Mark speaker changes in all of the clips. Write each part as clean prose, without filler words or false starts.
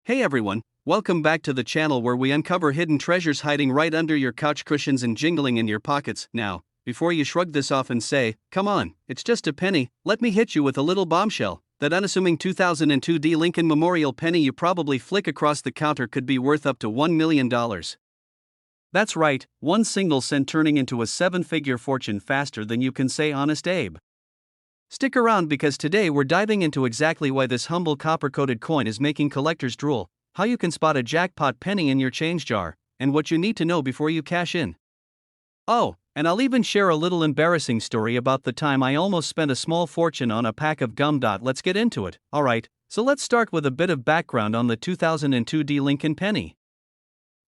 Speaker 1: Hey everyone, welcome back to the channel where we uncover hidden treasures hiding right under your couch cushions and jingling in your pockets. Now, before you shrug this off and say, come on, it's just a penny, let me hit you with a little bombshell. That unassuming 2002 D Lincoln Memorial penny you probably flick across the counter could be worth up to $1 million. That's right, one single cent turning into a seven-figure fortune faster than you can say Honest Abe. Stick around because today we're diving into exactly why this humble copper-coated coin is making collectors drool, how you can spot a jackpot penny in your change jar, and what you need to know before you cash in. Oh, and I'll even share a little embarrassing story about the time I almost spent a small fortune on a pack of gum. Let's get into it. Alright, so let's start with a bit of background on the 2002 D Lincoln penny.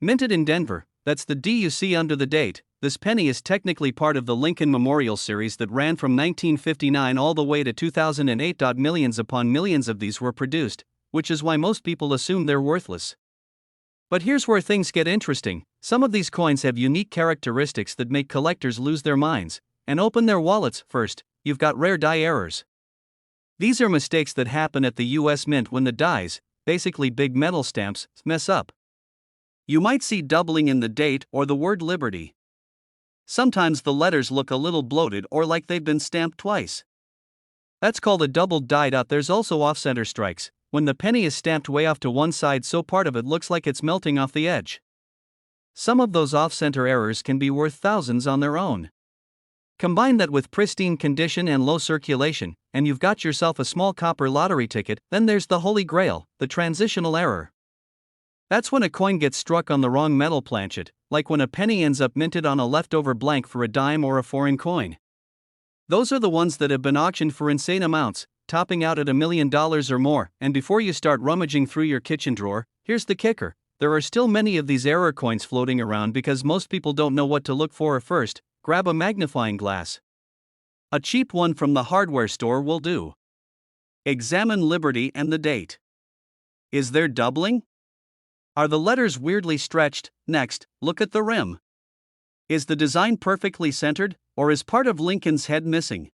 Speaker 1: Minted in Denver, that's the D you see under the date. This penny is technically part of the Lincoln Memorial series that ran from 1959 all the way to 2008. Millions upon millions of these were produced, which is why most people assume they're worthless. But here's where things get interesting. Some of these coins have unique characteristics that make collectors lose their minds and open their wallets. First, you've got rare die errors. These are mistakes that happen at the US Mint when the dies, basically big metal stamps, mess up. You might see doubling in the date or the word Liberty. Sometimes the letters look a little bloated or like they've been stamped twice. That's called a doubled die. There's also off-center strikes, when the penny is stamped way off to one side so part of it looks like it's melting off the edge. Some of those off-center errors can be worth thousands on their own. Combine that with pristine condition and low circulation, and you've got yourself a small copper lottery ticket. Then there's the holy grail, the transitional error. That's when a coin gets struck on the wrong metal planchet, like when a penny ends up minted on a leftover blank for a dime or a foreign coin. Those are the ones that have been auctioned for insane amounts, topping out at $1 million or more. And before you start rummaging through your kitchen drawer, here's the kicker. There are still many of these error coins floating around because most people don't know what to look for. First, grab a magnifying glass. A cheap one from the hardware store will do. Examine Liberty and the date. Is there doubling? Are the letters weirdly stretched? Next, look at the rim. Is the design perfectly centered, or is part of Lincoln's head missing?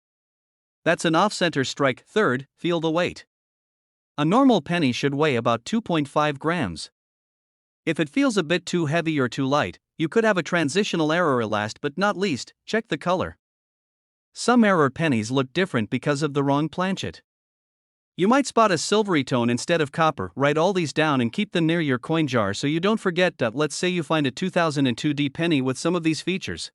Speaker 1: That's an off-center strike. Third, feel the weight. A normal penny should weigh about 2.5 grams. If it feels a bit too heavy or too light, you could have a transitional error. Last but not least, check the color. Some error pennies look different because of the wrong planchet. You might spot a silvery tone instead of copper. Write all these down and keep them near your coin jar so you don't forget. Let's say you find a 2002 D penny with some of these features.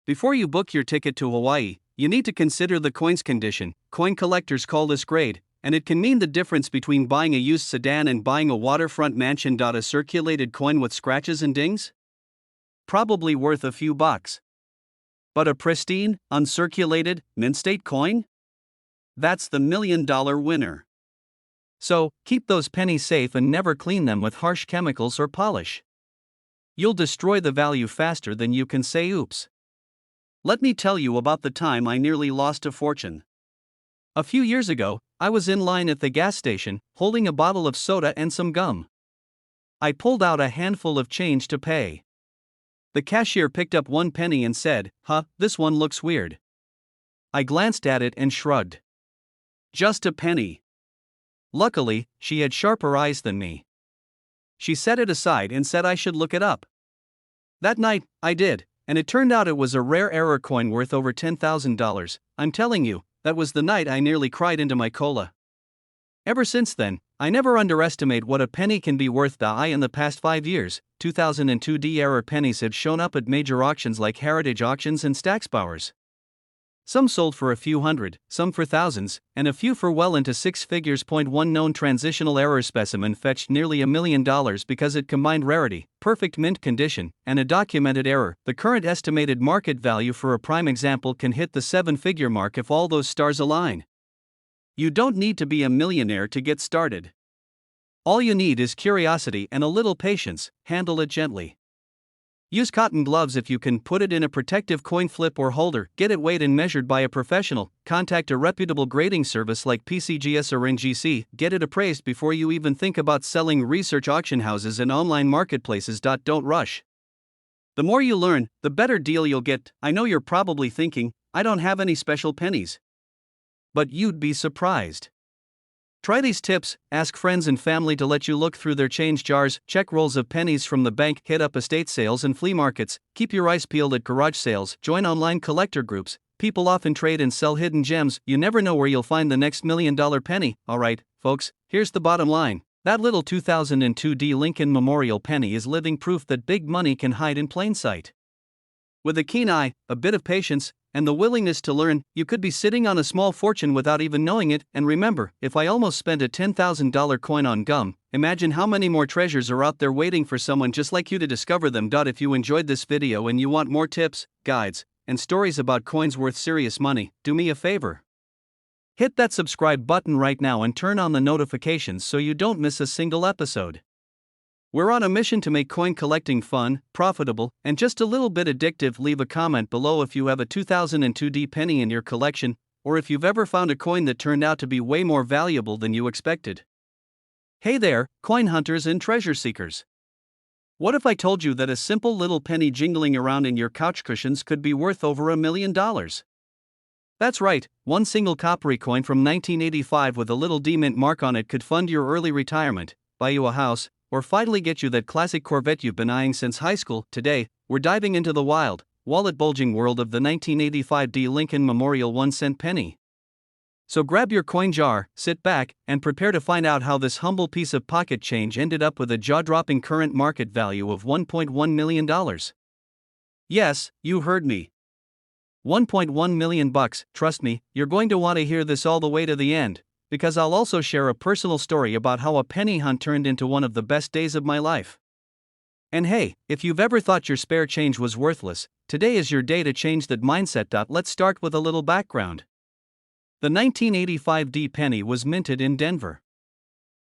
Speaker 1: Before you book your ticket to Hawaii, you need to consider the coin's condition. Coin collectors call this grade, and it can mean the difference between buying a used sedan and buying a waterfront mansion. A circulated coin with scratches and dings? Probably worth a few bucks. But a pristine, uncirculated, mint state coin? That's the $1 million winner. So, keep those pennies safe and never clean them with harsh chemicals or polish. You'll destroy the value faster than you can say oops. Let me tell you about the time I nearly lost a fortune. A few years ago, I was in line at the gas station, holding a bottle of soda and some gum. I pulled out a handful of change to pay. The cashier picked up one penny and said, this one looks weird. I glanced at it and shrugged. Just a penny. Luckily, she had sharper eyes than me. She set it aside and said I should look it up. That night, I did, and it turned out it was a rare error coin worth over $10,000. I'm telling you, that was the night I nearly cried into my cola. Ever since then, I never underestimate what a penny can be worth. In the past 5 years, 2002 D error pennies have shown up at major auctions like Heritage Auctions and Stacksbowers. Some sold for a few hundred, some for thousands, and a few for well into six figures. One known transitional error specimen fetched nearly $1 million because it combined rarity, perfect mint condition, and a documented error. The current estimated market value for a prime example can hit the seven-figure mark if all those stars align. You don't need to be a millionaire to get started. All you need is curiosity and a little patience. Handle it gently. Use cotton gloves if you can. Put it in a protective coin flip or holder. Get it weighed and measured by a professional. Contact a reputable grading service like PCGS or NGC. Get it appraised before you even think about selling. Research auction houses and online marketplaces. Don't rush. The more you learn, the better deal you'll get. I know you're probably thinking, I don't have any special pennies. But you'd be surprised. Try these tips: ask friends and family to let you look through their change jars, check rolls of pennies from the bank, hit up estate sales and flea markets, keep your eyes peeled at garage sales, join online collector groups. People often trade and sell hidden gems. You never know where you'll find the next $1 million penny. Alright, folks, here's the bottom line. That little 2002 D Lincoln Memorial penny is living proof that big money can hide in plain sight. With a keen eye, a bit of patience, and the willingness to learn, you could be sitting on a small fortune without even knowing it. And remember, if I almost spent a $10,000 coin on gum, imagine how many more treasures are out there waiting for someone just like you to discover them. If you enjoyed this video and you want more tips, guides, and stories about coins worth serious money, do me a favor. Hit that subscribe button right now and turn on the notifications so you don't miss a single episode. We're on a mission to make coin collecting fun, profitable, and just a little bit addictive. Leave a comment below if you have a 2002 D penny in your collection, or if you've ever found a coin that turned out to be way more valuable than you expected. Hey there, coin hunters and treasure seekers. What if I told you that a simple little penny jingling around in your couch cushions could be worth over $1 million? That's right, one single coppery coin from 1985 with a little D mint mark on it could fund your early retirement, buy you a house, or finally get you that classic Corvette you've been eyeing since high school. Today, we're diving into the wild, wallet-bulging world of the 1985 D Lincoln Memorial 1-cent penny. So grab your coin jar, sit back, and prepare to find out how this humble piece of pocket change ended up with a jaw-dropping current market value of $1.1 million. Yes, you heard me. $1.1 million bucks. Trust me, you're going to want to hear this all the way to the end, because I'll also share a personal story about how a penny hunt turned into one of the best days of my life. And hey, if you've ever thought your spare change was worthless, today is your day to change that mindset. Let's start with a little background. The 1985 D penny was minted in Denver.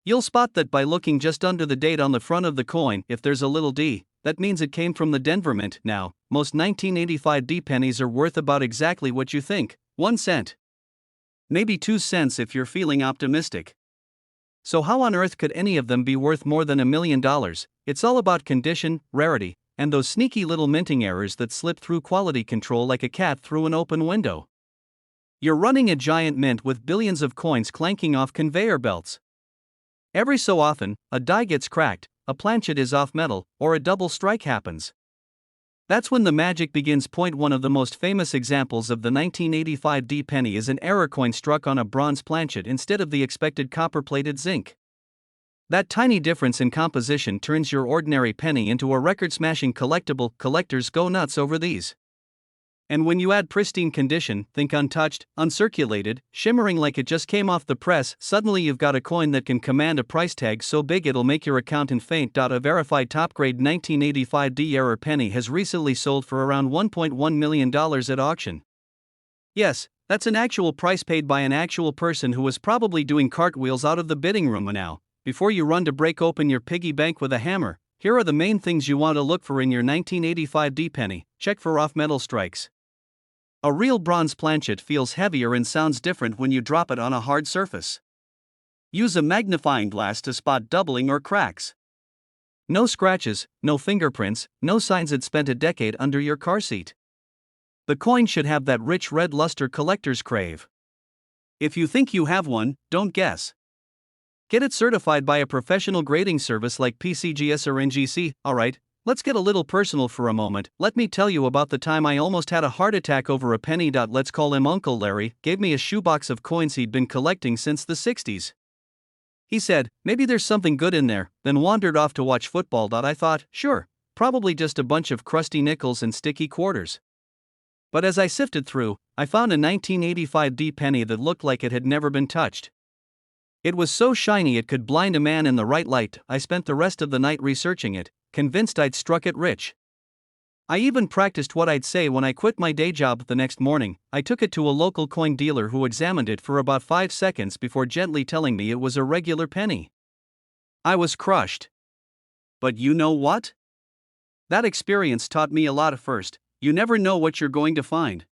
Speaker 1: You'll spot that by looking just under the date on the front of the coin. If there's a little D, that means it came from the Denver Mint. Now, most 1985 D pennies are worth about exactly what you think, 1 cent. Maybe 2 cents if you're feeling optimistic. So how on earth could any of them be worth more than $1 million? It's all about condition, rarity, and those sneaky little minting errors that slip through quality control like a cat through an open window. You're running a giant mint with billions of coins clanking off conveyor belts. Every so often, a die gets cracked, a planchet is off metal, or a double strike happens. That's when the magic begins. One of the most famous examples of the 1985 D penny is an error coin struck on a bronze planchet instead of the expected copper-plated zinc. That tiny difference in composition turns your ordinary penny into a record-smashing collectible. Collectors go nuts over these. And when you add pristine condition, think untouched, uncirculated, shimmering like it just came off the press, suddenly you've got a coin that can command a price tag so big it'll make your accountant faint. A verified top-grade 1985 D error penny has recently sold for around $1.1 million at auction. Yes, that's an actual price paid by an actual person who was probably doing cartwheels out of the bidding room. Now, before you run to break open your piggy bank with a hammer, here are the main things you want to look for in your 1985 D penny. Check for off-metal strikes. A real bronze planchet feels heavier and sounds different when you drop it on a hard surface. Use a magnifying glass to spot doubling or cracks. No scratches, no fingerprints, no signs it spent a decade under your car seat. The coin should have that rich red luster collectors crave. If you think you have one, don't guess. Get it certified by a professional grading service like PCGS or NGC. Alright, let's get a little personal for a moment. Let me tell you about the time I almost had a heart attack over a penny. Let's call him Uncle Larry. Gave me a shoebox of coins he'd been collecting since the 60s. He said, maybe there's something good in there, then wandered off to watch football. I thought, sure, probably just a bunch of crusty nickels and sticky quarters. But as I sifted through, I found a 1985 D penny that looked like it had never been touched. It was so shiny it could blind a man in the right light. I spent the rest of the night researching it, convinced I'd struck it rich. I even practiced what I'd say when I quit my day job the next morning. I took it to a local coin dealer who examined it for about 5 seconds before gently telling me it was a regular penny. I was crushed. But you know what? That experience taught me a lot. First, you never know what you're going to find.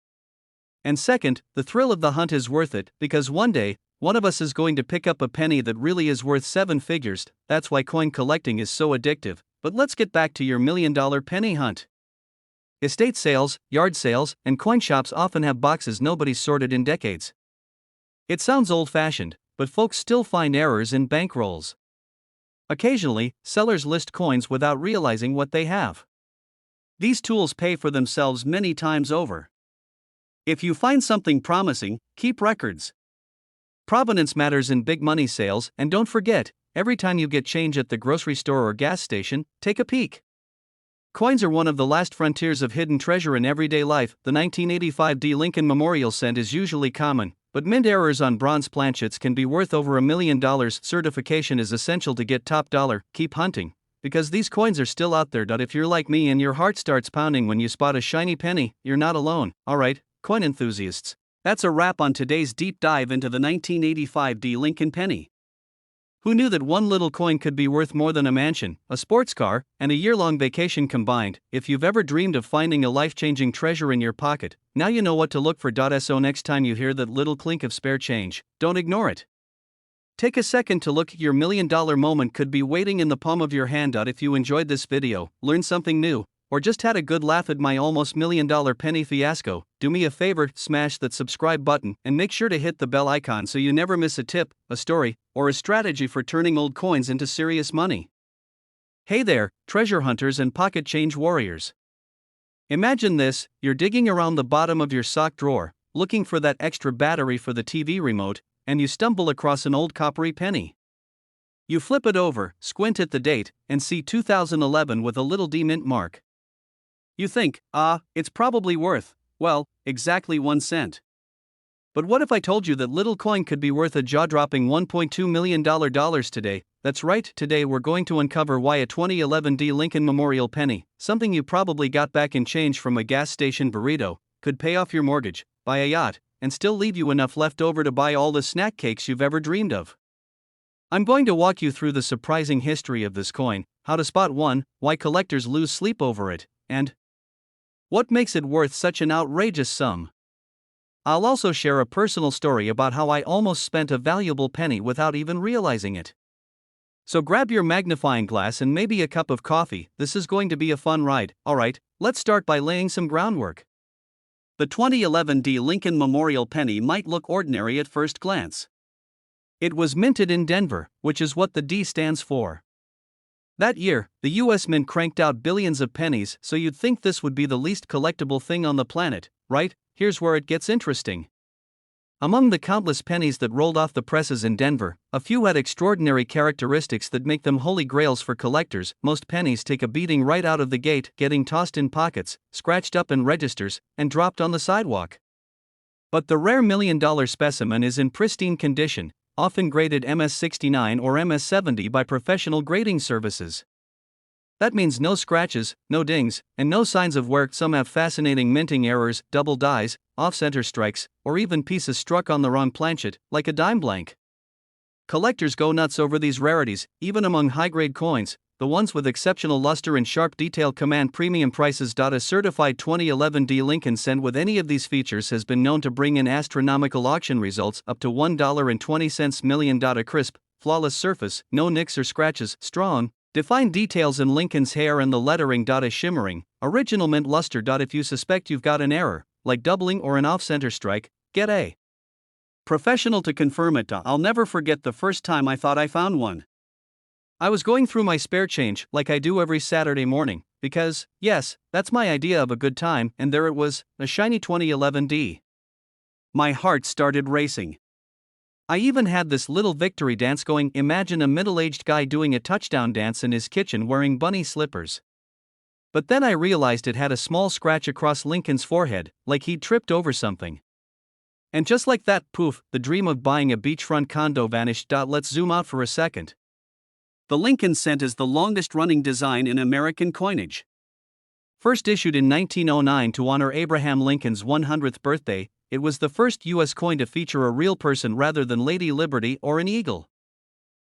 Speaker 1: And second, the thrill of the hunt is worth it, because one day, one of us is going to pick up a penny that really is worth 7 figures. That's why coin collecting is so addictive. But let's get back to your $1 million penny hunt. Estate sales, yard sales, and coin shops often have boxes nobody's sorted in decades. It sounds old-fashioned, but folks still find errors in bankrolls. Occasionally, sellers list coins without realizing what they have. These tools pay for themselves many times over. If you find something promising, keep records. Provenance matters in big money sales, and don't forget, every time you get change at the grocery store or gas station, take a peek. Coins are one of the last frontiers of hidden treasure in everyday life. The 1985 D. Lincoln Memorial Cent is usually common, but mint errors on bronze planchets can be worth over $1 million. Certification is essential to get top dollar. Keep hunting, because these coins are still out there. If you're like me and your heart starts pounding when you spot a shiny penny, you're not alone. Alright, coin enthusiasts. That's a wrap on today's deep dive into the 1985 D. Lincoln penny. Who knew that one little coin could be worth more than a mansion, a sports car, and a year-long vacation combined? If you've ever dreamed of finding a life-changing treasure in your pocket, now you know what to look for. So next time you hear that little clink of spare change, don't ignore it. Take a second to look. Your $1 million moment could be waiting in the palm of your hand. If you enjoyed this video, learned something new, or just had a good laugh at my almost $1 million penny fiasco, do me a favor, smash that subscribe button and make sure to hit the bell icon so you never miss a tip, a story, or a strategy for turning old coins into serious money. Hey there, treasure hunters and pocket change warriors. Imagine this: you're digging around the bottom of your sock drawer, looking for that extra battery for the TV remote, and you stumble across an old coppery penny. You flip it over, squint at the date, and see 2011 with a little D mint mark. You think, it's probably worth, well, exactly 1 cent. But what if I told you that little coin could be worth a jaw-dropping $1.2 million today? That's right, today we're going to uncover why a 2011 D. Lincoln Memorial penny, something you probably got back in change from a gas station burrito, could pay off your mortgage, buy a yacht, and still leave you enough left over to buy all the snack cakes you've ever dreamed of. I'm going to walk you through the surprising history of this coin, how to spot one, why collectors lose sleep over it, and what makes it worth such an outrageous sum. I'll also share a personal story about how I almost spent a valuable penny without even realizing it. So grab your magnifying glass and maybe a cup of coffee. This is going to be a fun ride. Alright, let's start by laying some groundwork. The 2011 D. Lincoln Memorial penny might look ordinary at first glance. It was minted in Denver, which is what the D stands for. That year, the US Mint cranked out billions of pennies, so you'd think this would be the least collectible thing on the planet, right? Here's where it gets interesting. Among the countless pennies that rolled off the presses in Denver, a few had extraordinary characteristics that make them holy grails for collectors. Most pennies take a beating right out of the gate, getting tossed in pockets, scratched up in registers, and dropped on the sidewalk. But the rare $1 million specimen is in pristine condition, often graded MS69 or MS70 by professional grading services. That means no scratches, no dings, and no signs of wear. Some have fascinating minting errors, double dies, off-center strikes, or even pieces struck on the wrong planchet, like a dime blank. Collectors go nuts over these rarities, even among high-grade coins. The ones with exceptional luster and sharp detail command premium prices. A certified 2011 D. Lincoln Cent with any of these features has been known to bring in astronomical auction results, up to $1.20 million. A crisp, flawless surface, no nicks or scratches, strong, defined details in Lincoln's hair and the lettering. A shimmering, original mint luster. If you suspect you've got an error, like doubling or an off-center strike, get a professional to confirm it. I'll never forget the first time I thought I found one. I was going through my spare change, like I do every Saturday morning, because, yes, that's my idea of a good time, and there it was, a shiny 2011 D. My heart started racing. I even had this little victory dance going. Imagine a middle-aged guy doing a touchdown dance in his kitchen wearing bunny slippers. But then I realized it had a small scratch across Lincoln's forehead, like he'd tripped over something. And just like that, poof, the dream of buying a beachfront condo vanished. Let's zoom out for a second. The Lincoln Cent is the longest-running design in American coinage. First issued in 1909 to honor Abraham Lincoln's 100th birthday, it was the first U.S. coin to feature a real person rather than Lady Liberty or an eagle.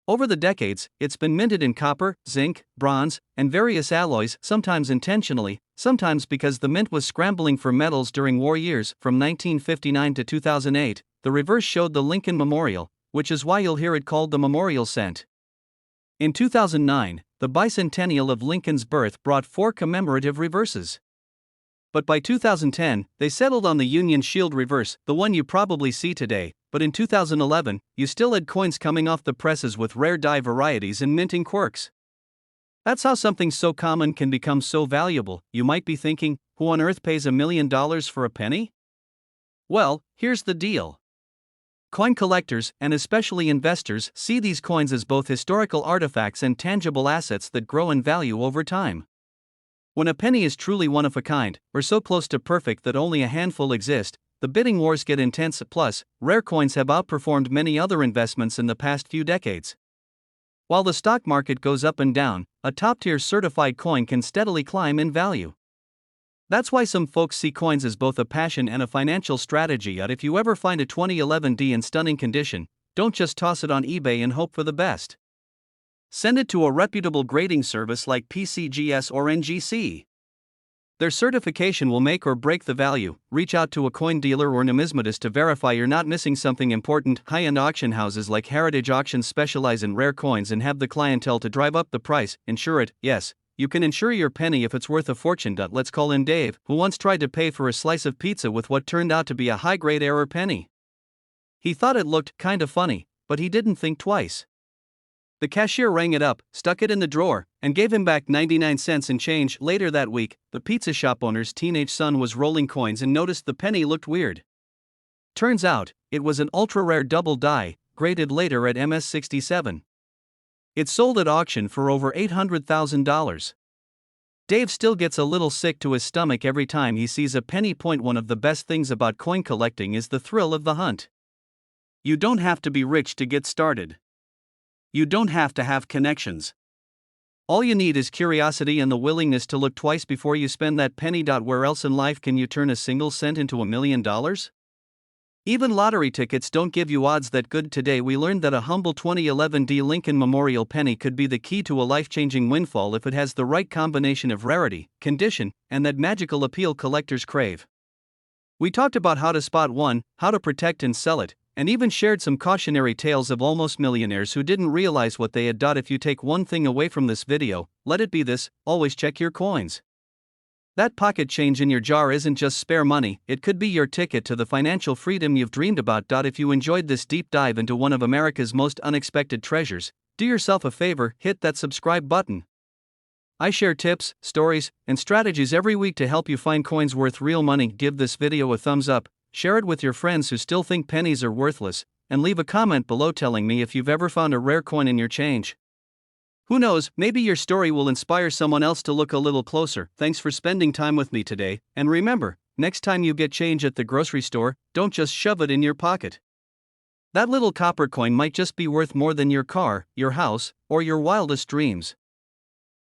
Speaker 1: Over the decades, it's been minted in copper, zinc, bronze, and various alloys, sometimes intentionally, sometimes because the mint was scrambling for metals during war years. From 1959 to 2008, the reverse showed the Lincoln Memorial, which is why you'll hear it called the Memorial Cent. In 2009, the bicentennial of Lincoln's birth brought 4 commemorative reverses. But by 2010, they settled on the Union Shield reverse, the one you probably see today. but in 2011, you still had coins coming off the presses with rare die varieties and minting quirks. That's how something so common can become so valuable. You might be thinking, who on earth pays $1 million for a penny? Well, here's the deal. Coin collectors, and especially investors, see these coins as both historical artifacts and tangible assets that grow in value over time. When a penny is truly one of a kind, or so close to perfect that only a handful exist, the bidding wars get intense. Plus, rare coins have outperformed many other investments in the past few decades. While the stock market goes up and down, a top-tier certified coin can steadily climb in value. That's why some folks see coins as both a passion and a financial strategy. If you ever find a 2011 D in stunning condition, don't just toss it on eBay and hope for the best. Send it to a reputable grading service like PCGS or NGC. Their certification will make or break the value. Reach out to a coin dealer or numismatist to verify you're not missing something important. High-end auction houses like Heritage Auctions specialize in rare coins and have the clientele to drive up the price. Insure it. Yes, you can insure your penny if it's worth a fortune. Let's call in Dave, who once tried to pay for a slice of pizza with what turned out to be a high-grade error penny. He thought it looked kind of funny, but he didn't think twice. The cashier rang it up, stuck it in the drawer, and gave him back 99 cents in change. Later that week, the pizza shop owner's teenage son was rolling coins and noticed the penny looked weird. Turns out, it was an ultra-rare double die, graded later at MS-67. It sold at auction for over $800,000. Dave still gets a little sick to his stomach every time he sees a penny. One of the best things about coin collecting is the thrill of the hunt. You don't have to be rich to get started. You don't have to have connections. All you need is curiosity and the willingness to look twice before you spend that penny. Where else in life can you turn a single cent into $1 million? Even lottery tickets don't give you odds that good. Today we learned that a humble 2011 D Lincoln Memorial penny could be the key to a life-changing windfall if it has the right combination of rarity, condition, and that magical appeal collectors crave. We talked about how to spot one, how to protect and sell it, and even shared some cautionary tales of almost millionaires who didn't realize what they had. If you take one thing away from this video, let it be this: always check your coins. That pocket change in your jar isn't just spare money, it could be your ticket to the financial freedom you've dreamed about. If you enjoyed this deep dive into one of America's most unexpected treasures, do yourself a favor, hit that subscribe button. I share tips, stories, and strategies every week to help you find coins worth real money. Give this video a thumbs up, share it with your friends who still think pennies are worthless, and leave a comment below telling me if you've ever found a rare coin in your change. Who knows, maybe your story will inspire someone else to look a little closer. Thanks for spending time with me today, and remember, next time you get change at the grocery store, don't just shove it in your pocket. That little copper coin might just be worth more than your car, your house, or your wildest dreams.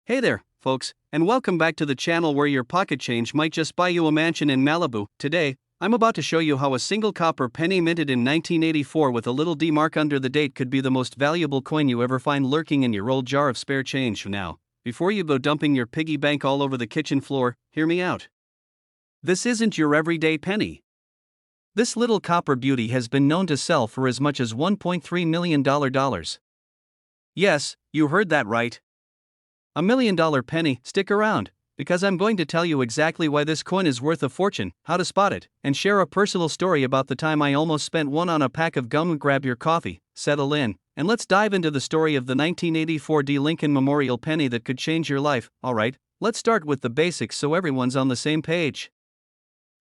Speaker 1: Hey there, folks, and welcome back to the channel where your pocket change might just buy you a mansion in Malibu. Today, I'm about to show you how a single copper penny minted in 1984 with a little D mark under the date could be the most valuable coin you ever find lurking in your old jar of spare change. Now, before you go dumping your piggy bank all over the kitchen floor, hear me out. This isn't your everyday penny. This little copper beauty has been known to sell for as much as $1.3 million. Yes, you heard that right. $1 million penny. Stick around, because I'm going to tell you exactly why this coin is worth a fortune, how to spot it, and share a personal story about the time I almost spent one on a pack of gum. Grab your coffee, settle in, and let's dive into the story of the 1984 D Lincoln Memorial penny that could change your life. Alright, let's start with the basics so everyone's on the same page.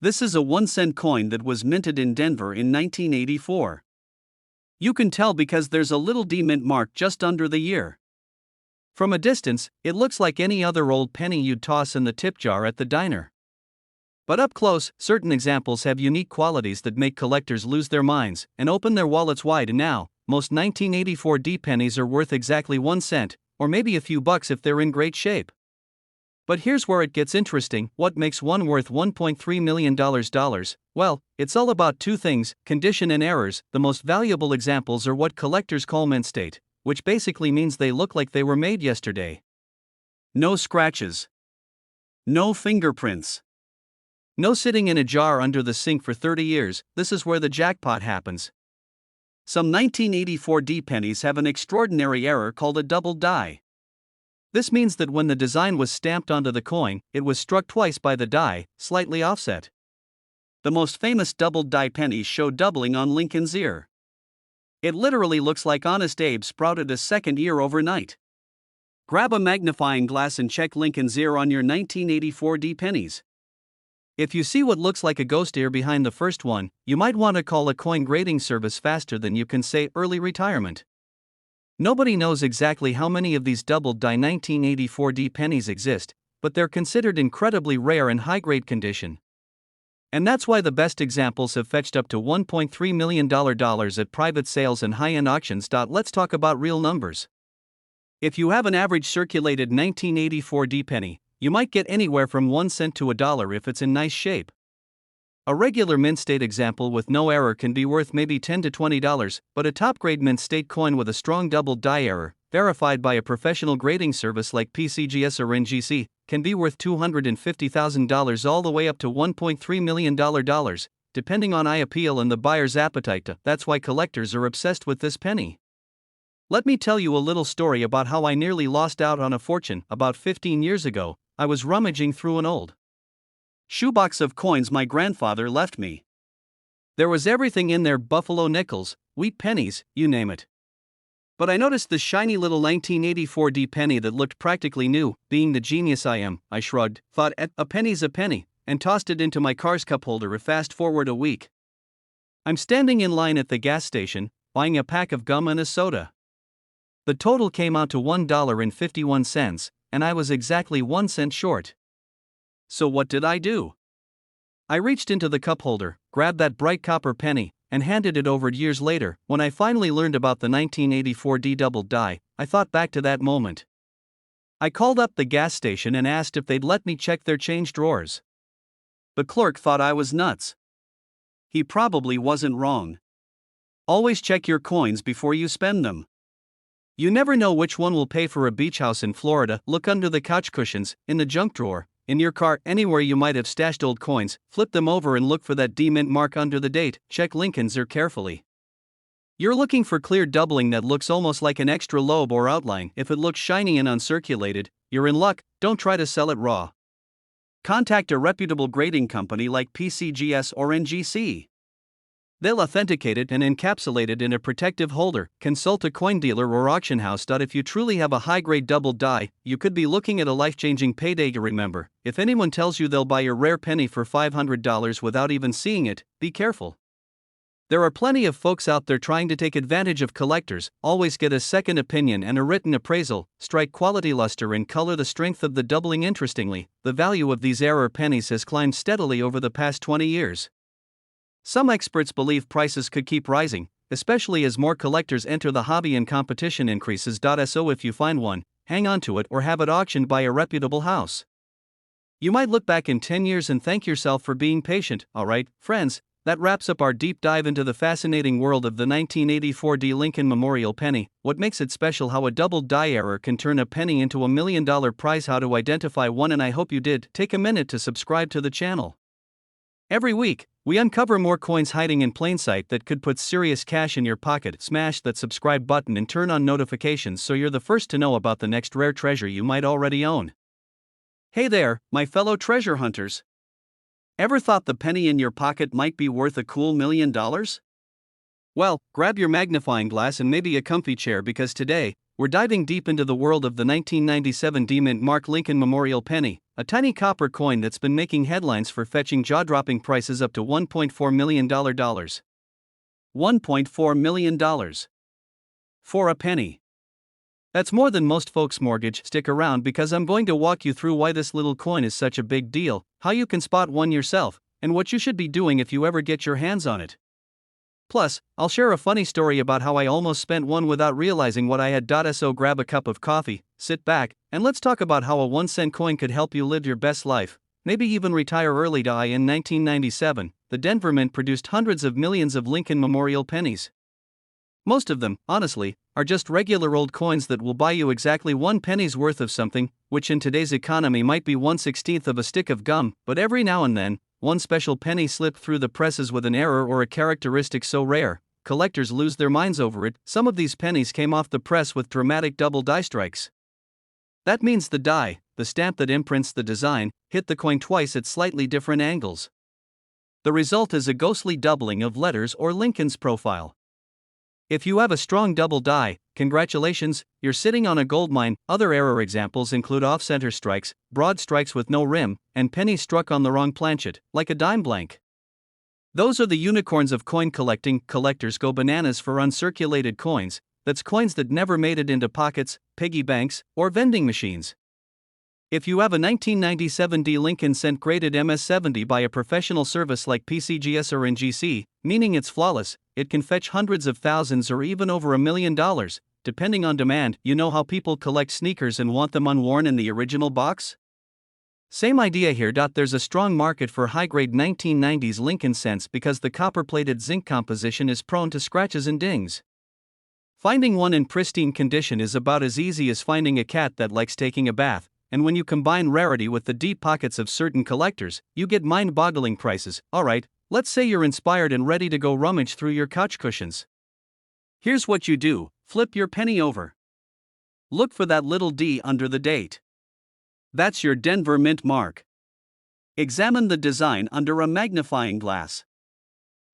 Speaker 1: This is a 1-cent coin that was minted in Denver in 1984. You can tell because there's a little D mint mark just under the year. From a distance, it looks like any other old penny you'd toss in the tip jar at the diner. But up close, certain examples have unique qualities that make collectors lose their minds and open their wallets wide. And now, most 1984 D pennies are worth exactly 1 cent, or maybe a few bucks if they're in great shape. But here's where it gets interesting: what makes one worth $1.3 million? Well, it's all about two things: condition and errors. The most valuable examples are what collectors call mint state, which basically means they look like they were made yesterday. No scratches. No fingerprints. No sitting in a jar under the sink for 30 years. This is where the jackpot happens. Some 1984 D pennies have an extraordinary error called a double die. This means that when the design was stamped onto the coin, it was struck twice by the die, slightly offset. The most famous double die pennies show doubling on Lincoln's ear. It literally looks like Honest Abe sprouted a second ear overnight. Grab a magnifying glass and check Lincoln's ear on your 1984 D pennies. If you see what looks like a ghost ear behind the first one, you might want to call a coin grading service faster than you can say early retirement. Nobody knows exactly how many of these doubled die 1984 D pennies exist, but they're considered incredibly rare and high-grade condition. And that's why the best examples have fetched up to $1.3 million at private sales and high-end auctions. Let's talk about real numbers. If you have an average circulated 1984 D penny, you might get anywhere from 1 cent to $1 if it's in nice shape. A regular mint state example with no error can be worth maybe $10 to $20, but a top-grade mint state coin with a strong double die error, verified by a professional grading service like PCGS or NGC, can be worth $250,000 all the way up to $1.3 million, depending on eye appeal and the buyer's appetite. That's why collectors are obsessed with this penny. Let me tell you a little story about how I nearly lost out on a fortune. About 15 years ago, I was rummaging through an old shoebox of coins my grandfather left me. There was everything in there: buffalo nickels, wheat pennies, you name it. But I noticed the shiny little 1984 D penny that looked practically new. Being the genius I am, I shrugged, thought, a penny's a penny, and tossed it into my car's cup holder. Fast forward a week. I'm standing in line at the gas station, buying a pack of gum and a soda. The total came out to $1.51, and I was exactly 1 cent short. So what did I do? I reached into the cup holder, grabbed that bright copper penny, and handed it over. Years later, when I finally learned about the 1984 D doubled die, I thought back to that moment. I called up the gas station and asked if they'd let me check their change drawers. The clerk thought I was nuts. He probably wasn't wrong. Always check your coins before you spend them. You never know which one will pay for a beach house in Florida. Look under the couch cushions, in the junk drawer, in your car, anywhere you might have stashed old coins. Flip them over and look for that D mint mark under the date. Check Lincoln's ear carefully. You're looking for clear doubling that looks almost like an extra lobe or outline. If it looks shiny and uncirculated, you're in luck. Don't try to sell it raw. Contact a reputable grading company like PCGS or NGC. They'll authenticate it and encapsulate it in a protective holder. Consult a coin dealer or auction house. If you truly have a high-grade double die, you could be looking at a life-changing payday. Remember, if anyone tells you they'll buy your rare penny for $500 without even seeing it, be careful. There are plenty of folks out there trying to take advantage of collectors. Always get a second opinion and a written appraisal. Strike quality, luster, and color. The strength of the doubling. Interestingly, the value of these error pennies has climbed steadily over the past 20 years. Some experts believe prices could keep rising, especially as more collectors enter the hobby and competition increases. So if you find one, hang on to it or have it auctioned by a reputable house. You might look back in 10 years and thank yourself for being patient. Alright, friends, that wraps up our deep dive into the fascinating world of the 1984 D Lincoln Memorial Penny. What makes it special? How a double die error can turn a penny into $1 million prize. How to identify one, and I hope you did. Take a minute to subscribe to the channel. Every week, we uncover more coins hiding in plain sight that could put serious cash in your pocket. Smash that subscribe button and turn on notifications so you're the first to know about the next rare treasure you might already own. Hey there, my fellow treasure hunters. Ever thought the penny in your pocket might be worth a cool $1 million? Well, grab your magnifying glass and maybe a comfy chair, because today, we're diving deep into the world of the 1997 D mint mark Lincoln Memorial Penny, a tiny copper coin that's been making headlines for fetching jaw-dropping prices up to $1.4 million. $1.4 million. For a penny. That's more than most folks' mortgage. Stick around, because I'm going to walk you through why this little coin is such a big deal, how you can spot one yourself, and what you should be doing if you ever get your hands on it. Plus, I'll share a funny story about how I almost spent one without realizing what I had. So grab a cup of coffee, sit back, and let's talk about how a 1-cent coin could help you live your best life, maybe even retire early. In 1997, the Denver Mint produced hundreds of millions of Lincoln Memorial pennies. Most of them, honestly, are just regular old coins that will buy you exactly 1 penny's worth of something, which in today's economy might be 1/16 of a stick of gum. But every now and then, one special penny slipped through the presses with an error or a characteristic so rare, collectors lose their minds over it. Some of these pennies came off the press with dramatic double die strikes. That means the die, the stamp that imprints the design, hit the coin twice at slightly different angles. The result is a ghostly doubling of letters or Lincoln's profile. If you have a strong double die, congratulations, you're sitting on a goldmine. Other error examples include off-center strikes, broad strikes with no rim, and pennies struck on the wrong planchet, like a dime blank. Those are the unicorns of coin collecting. Collectors go bananas for uncirculated coins. That's coins that never made it into pockets, piggy banks, or vending machines. If you have a 1997 D Lincoln Cent graded MS-70 by a professional service like PCGS or NGC, meaning it's flawless, it can fetch hundreds of thousands or even over $1 million, depending on demand. You know how people collect sneakers and want them unworn in the original box? Same idea here. There's a strong market for high-grade 1990s Lincoln Cents because the copper-plated zinc composition is prone to scratches and dings. Finding one in pristine condition is about as easy as finding a cat that likes taking a bath. And when you combine rarity with the deep pockets of certain collectors, you get mind-boggling prices. Alright, let's say you're inspired and ready to go rummage through your couch cushions. Here's what you do: flip your penny over. Look for that little D under the date. That's your Denver Mint mark. Examine the design under a magnifying glass.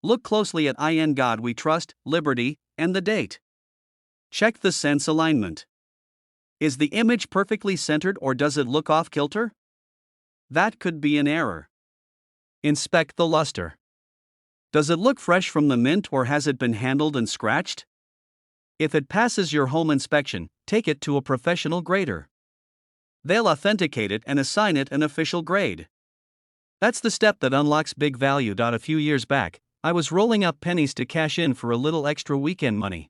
Speaker 1: Look closely at "In God We Trust," "Liberty," and the date. Check the cents alignment. Is the image perfectly centered or does it look off-kilter? That could be an error. Inspect the luster. Does it look fresh from the mint or has it been handled and scratched? If it passes your home inspection, take it to a professional grader. They'll authenticate it and assign it an official grade. That's the step that unlocks big value. A few years back, I was rolling up pennies to cash in for a little extra weekend money.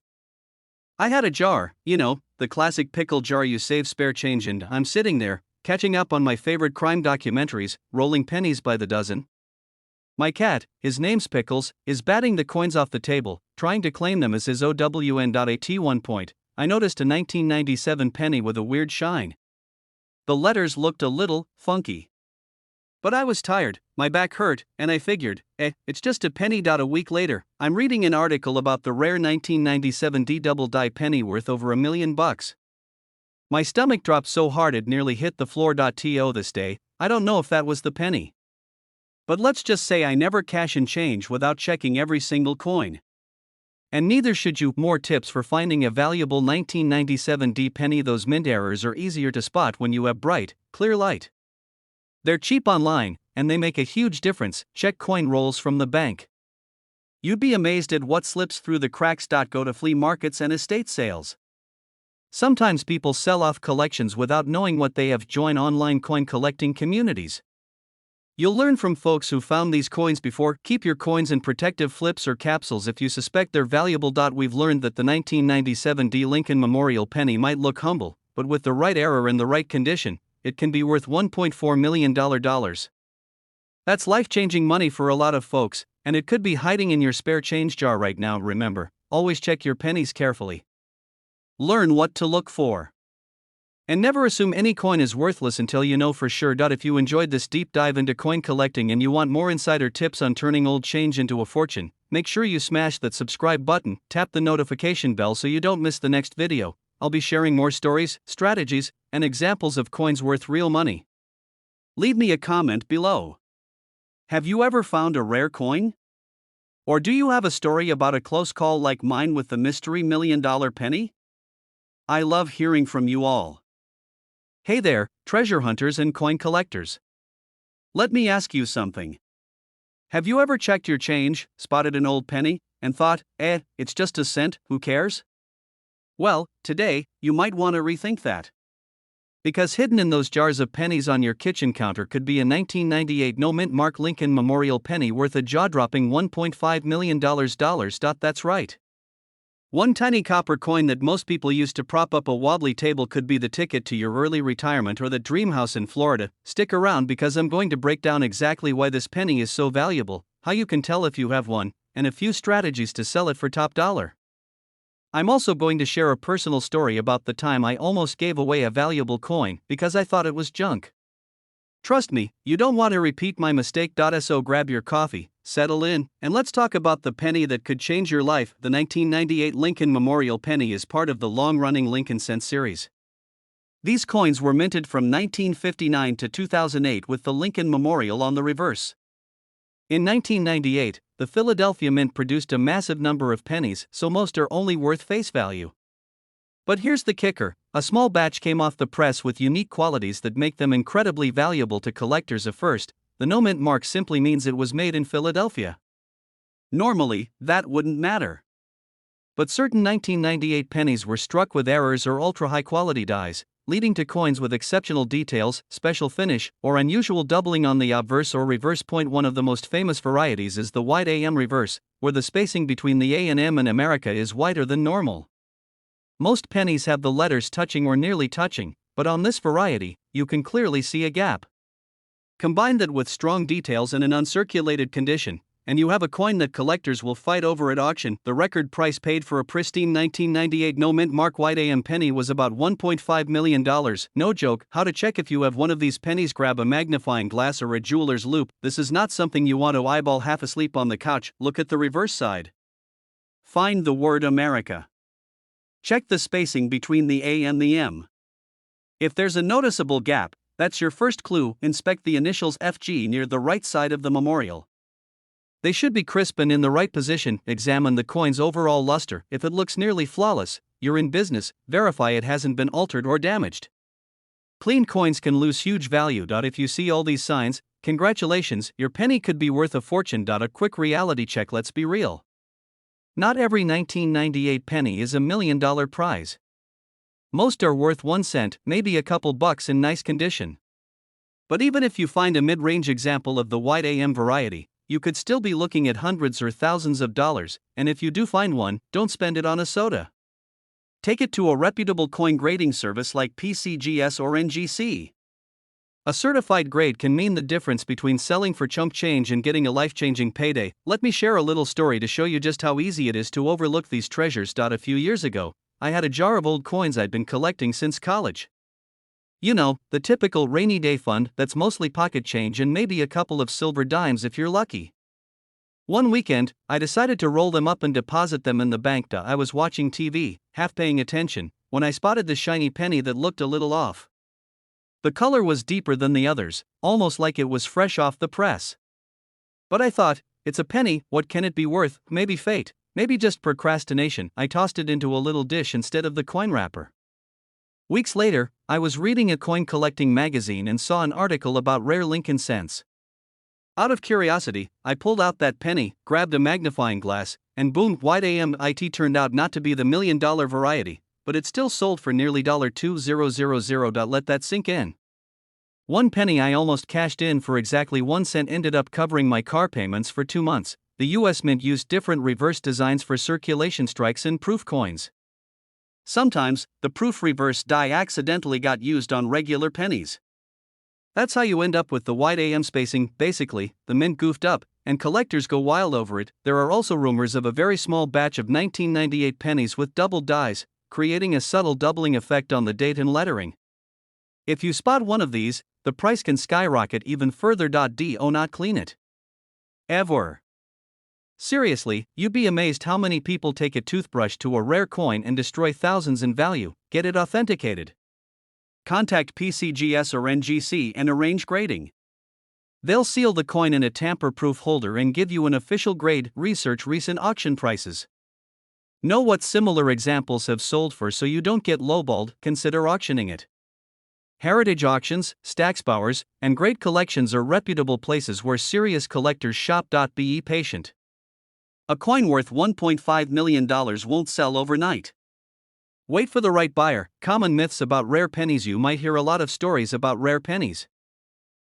Speaker 1: I had a jar, the classic pickle jar you save spare change in. I'm sitting there, catching up on my favorite crime documentaries, rolling pennies by the dozen. My cat, his name's Pickles, is batting the coins off the table, trying to claim them as his own. At one point, I noticed a 1997 penny with a weird shine. The letters looked a little funky. But I was tired, my back hurt, and I figured, it's just a penny. A week later, I'm reading an article about the rare 1997 D double die penny worth over $1 million. My stomach dropped so hard it nearly hit the floor. To this day, I don't know if that was the penny. But let's just say I never cash in change without checking every single coin. And neither should you. More tips for finding a valuable 1997 D penny. Those mint errors are easier to spot when you have bright, clear light. They're cheap online, and they make a huge difference. Check coin rolls from the bank. You'd be amazed at what slips through the cracks. Go to flea markets and estate sales. Sometimes people sell off collections without knowing what they have. Join online coin collecting communities. You'll learn from folks who found these coins before. Keep your coins in protective flips or capsules if you suspect they're valuable. We've learned that the 1997 D Lincoln Memorial penny might look humble, but with the right error in the right condition, it can be worth $1.4 million. That's life-changing money for a lot of folks, and it could be hiding in your spare change jar right now. Remember, always check your pennies carefully. Learn what to look for. And never assume any coin is worthless until you know for sure. If you enjoyed this deep dive into coin collecting and you want more insider tips on turning old change into a fortune, make sure you smash that subscribe button, tap the notification bell so you don't miss the next video. I'll be sharing more stories, strategies, and examples of coins worth real money. Leave me a comment below. Have you ever found a rare coin? Or do you have a story about a close call like mine with the mystery $1 million penny? I love hearing from you all. Hey there, treasure hunters and coin collectors. Let me ask you something. Have you ever checked your change, spotted an old penny, and thought, it's just a cent, who cares? Well, today, you might want to rethink that. Because hidden in those jars of pennies on your kitchen counter could be a 1998 no-mint mark Lincoln Memorial penny worth a jaw-dropping $1.5 million. That's right. One tiny copper coin that most people use to prop up a wobbly table could be the ticket to your early retirement or the dream house in Florida. Stick around because I'm going to break down exactly why this penny is so valuable, how you can tell if you have one, and a few strategies to sell it for top dollar. I'm also going to share a personal story about the time I almost gave away a valuable coin because I thought it was junk. Trust me, you don't want to repeat my mistake. So grab your coffee, settle in, and let's talk about the penny that could change your life. The 1998 Lincoln Memorial penny is part of the long-running Lincoln Cent series. These coins were minted from 1959 to 2008 with the Lincoln Memorial on the reverse. In 1998, the Philadelphia Mint produced a massive number of pennies, so most are only worth face value. But here's the kicker: a small batch came off the press with unique qualities that make them incredibly valuable to collectors. First, the no mint mark simply means it was made in Philadelphia. Normally, that wouldn't matter. But certain 1998 pennies were struck with errors or ultra-high quality dies, leading to coins with exceptional details, special finish, or unusual doubling on the obverse or reverse point. One of the most famous varieties is the white AM reverse, where the spacing between the A and M in America is wider than normal. Most pennies have the letters touching or nearly touching, but on this variety, you can clearly see a gap. Combine that with strong details and an uncirculated condition, and you have a coin that collectors will fight over at auction. The record price paid for a pristine 1998 no mint mark white AM penny was about $1.5 million. No joke. How to check if you have one of these pennies? Grab a magnifying glass or a jeweler's loupe. This is not something you want to eyeball half asleep on the couch. Look at the reverse side. Find the word America. Check the spacing between the A and the M. If there's a noticeable gap, that's your first clue. Inspect the initials FG near the right side of the memorial. They should be crisp and in the right position. Examine the coin's overall luster. If it looks nearly flawless, you're in business. Verify it hasn't been altered or damaged. Clean coins can lose huge value. If you see all these signs, congratulations, your penny could be worth a fortune. A quick reality check. Let's be real. Not every 1998 penny is $1 million prize. Most are worth 1 cent, maybe a couple bucks in nice condition. But even if you find a mid-range example of the white AM variety, you could still be looking at hundreds or thousands of dollars, and if you do find one, don't spend it on a soda. Take it to a reputable coin grading service like PCGS or NGC. A certified grade can mean the difference between selling for chump change and getting a life-changing payday. Let me share a little story to show you just how easy it is to overlook these treasures. A few years ago, I had a jar of old coins I'd been collecting since college. You know, the typical rainy day fund that's mostly pocket change and maybe a couple of silver dimes if you're lucky. One weekend, I decided to roll them up and deposit them in the bank. I was watching TV, half paying attention, when I spotted the shiny penny that looked a little off. The color was deeper than the others, almost like it was fresh off the press. But I thought, it's a penny, what can it be worth? Maybe fate, maybe just procrastination. I tossed it into a little dish instead of the coin wrapper. Weeks later, I was reading a coin collecting magazine and saw an article about rare Lincoln cents. Out of curiosity, I pulled out that penny, grabbed a magnifying glass, and boom, white AM. It turned out not to be the $1 million variety, but it still sold for nearly $2,000. Let that sink in. One penny I almost cashed in for exactly 1 cent ended up covering my car payments for 2 months. The US Mint used different reverse designs for circulation strikes and proof coins. Sometimes, the proof reverse die accidentally got used on regular pennies. That's how you end up with the white AM spacing. Basically, the mint goofed up, and collectors go wild over it. There are also rumors of a very small batch of 1998 pennies with doubled dies, creating a subtle doubling effect on the date and lettering. If you spot one of these, the price can skyrocket even further. Do not clean it. Ever. Seriously, you'd be amazed how many people take a toothbrush to a rare coin and destroy thousands in value. Get it authenticated. Contact PCGS or NGC and arrange grading. They'll seal the coin in a tamper-proof holder and give you an official grade. Research recent auction prices. Know what similar examples have sold for so you don't get lowballed. Consider auctioning it. Heritage auctions, Stacksbowers, and great collections are reputable places where serious collectors shop. Be patient. A coin worth $1.5 million won't sell overnight. Wait for the right buyer. Common myths about rare pennies. You might hear a lot of stories about rare pennies.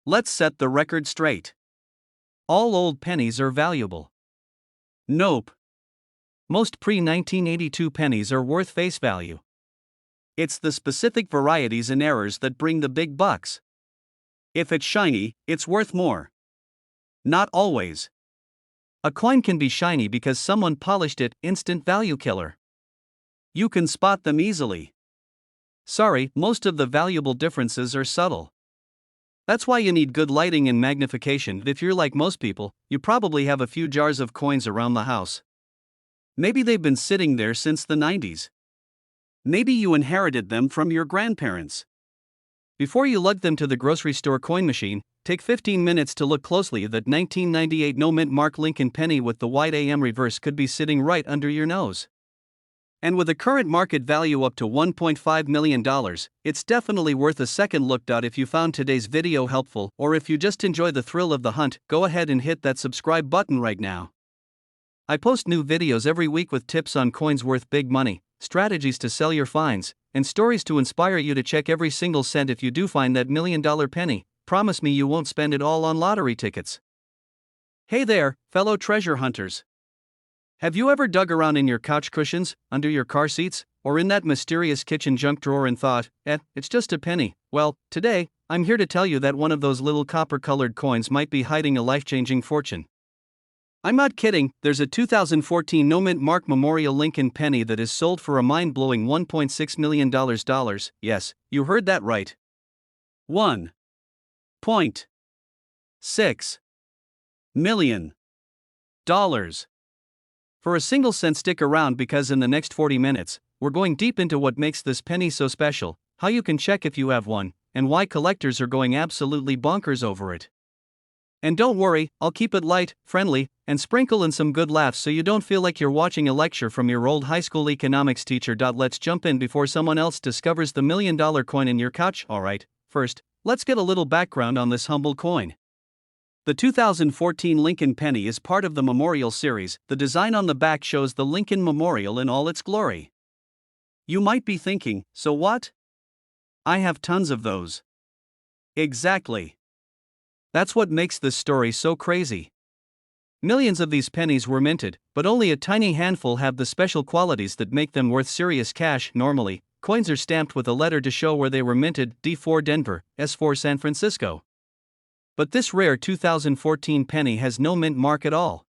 Speaker 1: Let's set the record straight. All old pennies are valuable. Nope. Most pre-1982 pennies are worth face value. It's the specific varieties and errors that bring the big bucks. If it's shiny, it's worth more. Not always. A coin can be shiny because someone polished it. Instant value killer. You can spot them easily. Sorry, most of the valuable differences are subtle. That's why you need good lighting and magnification. If you're like most people, you probably have a few jars of coins around the house. Maybe they've been sitting there since the 90s. Maybe you inherited them from your grandparents. Before you lug them to the grocery store coin machine, take 15 minutes to look closely. That 1998 no mint mark Lincoln penny with the white AM reverse could be sitting right under your nose. And with a current market value up to $1.5 million, it's definitely worth a second look. If you found today's video helpful, or if you just enjoy the thrill of the hunt, go ahead and hit that subscribe button right now. I post new videos every week with tips on coins worth big money, strategies to sell your finds, and stories to inspire you to check every single cent. If you do find that $1 million penny, promise me you won't spend it all on lottery tickets. Hey there, fellow treasure hunters. Have you ever dug around in your couch cushions, under your car seats, or in that mysterious kitchen junk drawer and thought, it's just a penny? Well, today, I'm here to tell you that one of those little copper-colored coins might be hiding a life-changing fortune. I'm not kidding. There's a 2014 no mint mark Memorial Lincoln penny that is sold for a mind-blowing $1.6 million. Yes, you heard that right. $1.6 million. For a single cent, stick around because in the next 40 minutes, we're going deep into what makes this penny so special, how you can check if you have one, and why collectors are going absolutely bonkers over it. And don't worry, I'll keep it light, friendly, and sprinkle in some good laughs so you don't feel like you're watching a lecture from your old high school economics teacher. Let's jump in before someone else discovers the $1 million coin in your couch. Alright, first, let's get a little background on this humble coin. The 2014 Lincoln penny is part of the Memorial series. The design on the back shows the Lincoln Memorial in all its glory. You might be thinking, so what? I have tons of those. Exactly. That's what makes this story so crazy. Millions of these pennies were minted, but only a tiny handful have the special qualities that make them worth serious cash. Normally, coins are stamped with a letter to show where they were minted: D4 Denver, S4 San Francisco. But this rare 2014 penny has no mint mark at all.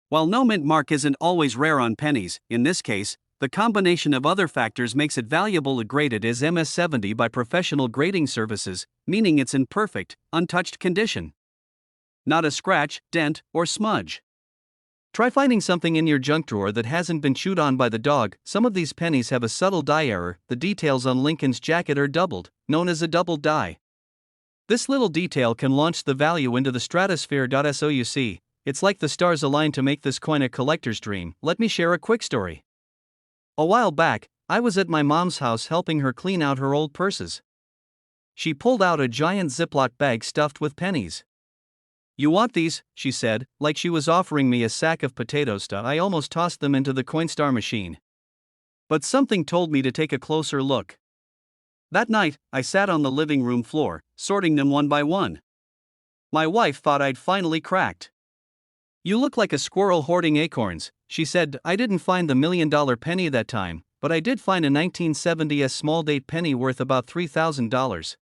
Speaker 1: While no mint mark isn't always rare on pennies, in this case, the combination of other factors makes it valuable. Graded as MS70 by professional grading services, meaning it's in perfect, untouched condition. Not a scratch, dent, or smudge. Try finding something in your junk drawer that hasn't been chewed on by the dog. Some of these pennies have a subtle die error. The details on Lincoln's jacket are doubled, known as a double die. This little detail can launch the value into the stratosphere. So you see, it's like the stars aligned to make this coin a collector's dream. Let me share a quick story. A while back, I was at my mom's house helping her clean out her old purses. She pulled out a giant Ziploc bag stuffed with pennies. "You want these?" she said, like she was offering me a sack of potatoes. I almost tossed them into the Coinstar machine. But something told me to take a closer look. That night, I sat on the living room floor, sorting them one by one. My wife thought I'd finally cracked. "You look like a squirrel hoarding acorns," she said. "I didn't find the $1 million penny that time, but I did find a 1970s small date penny worth about $3,000.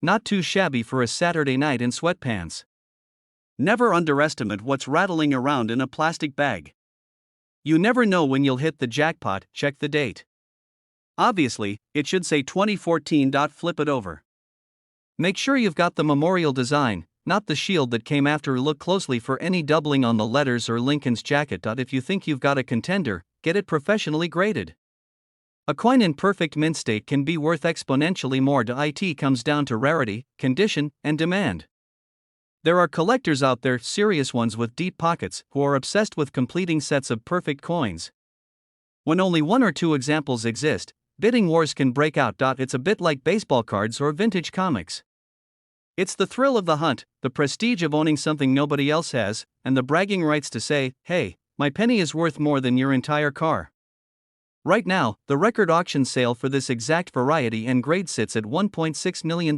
Speaker 1: Not too shabby for a Saturday night in sweatpants." Never underestimate what's rattling around in a plastic bag. You never know when you'll hit the jackpot. Check the date. Obviously, it should say 2014. Flip it over. Make sure you've got the memorial design, not the shield that came after. Look closely for any doubling on the letters or Lincoln's jacket. If you think you've got a contender, get it professionally graded. A coin in perfect mint state can be worth exponentially more. It comes down to rarity, condition, and demand. There are collectors out there, serious ones with deep pockets, who are obsessed with completing sets of perfect coins. When only one or two examples exist, bidding wars can break out. It's a bit like baseball cards or vintage comics. It's the thrill of the hunt, the prestige of owning something nobody else has, and the bragging rights to say, "Hey, my penny is worth more than your entire car." Right now, the record auction sale for this exact variety and grade sits at $1.6 million.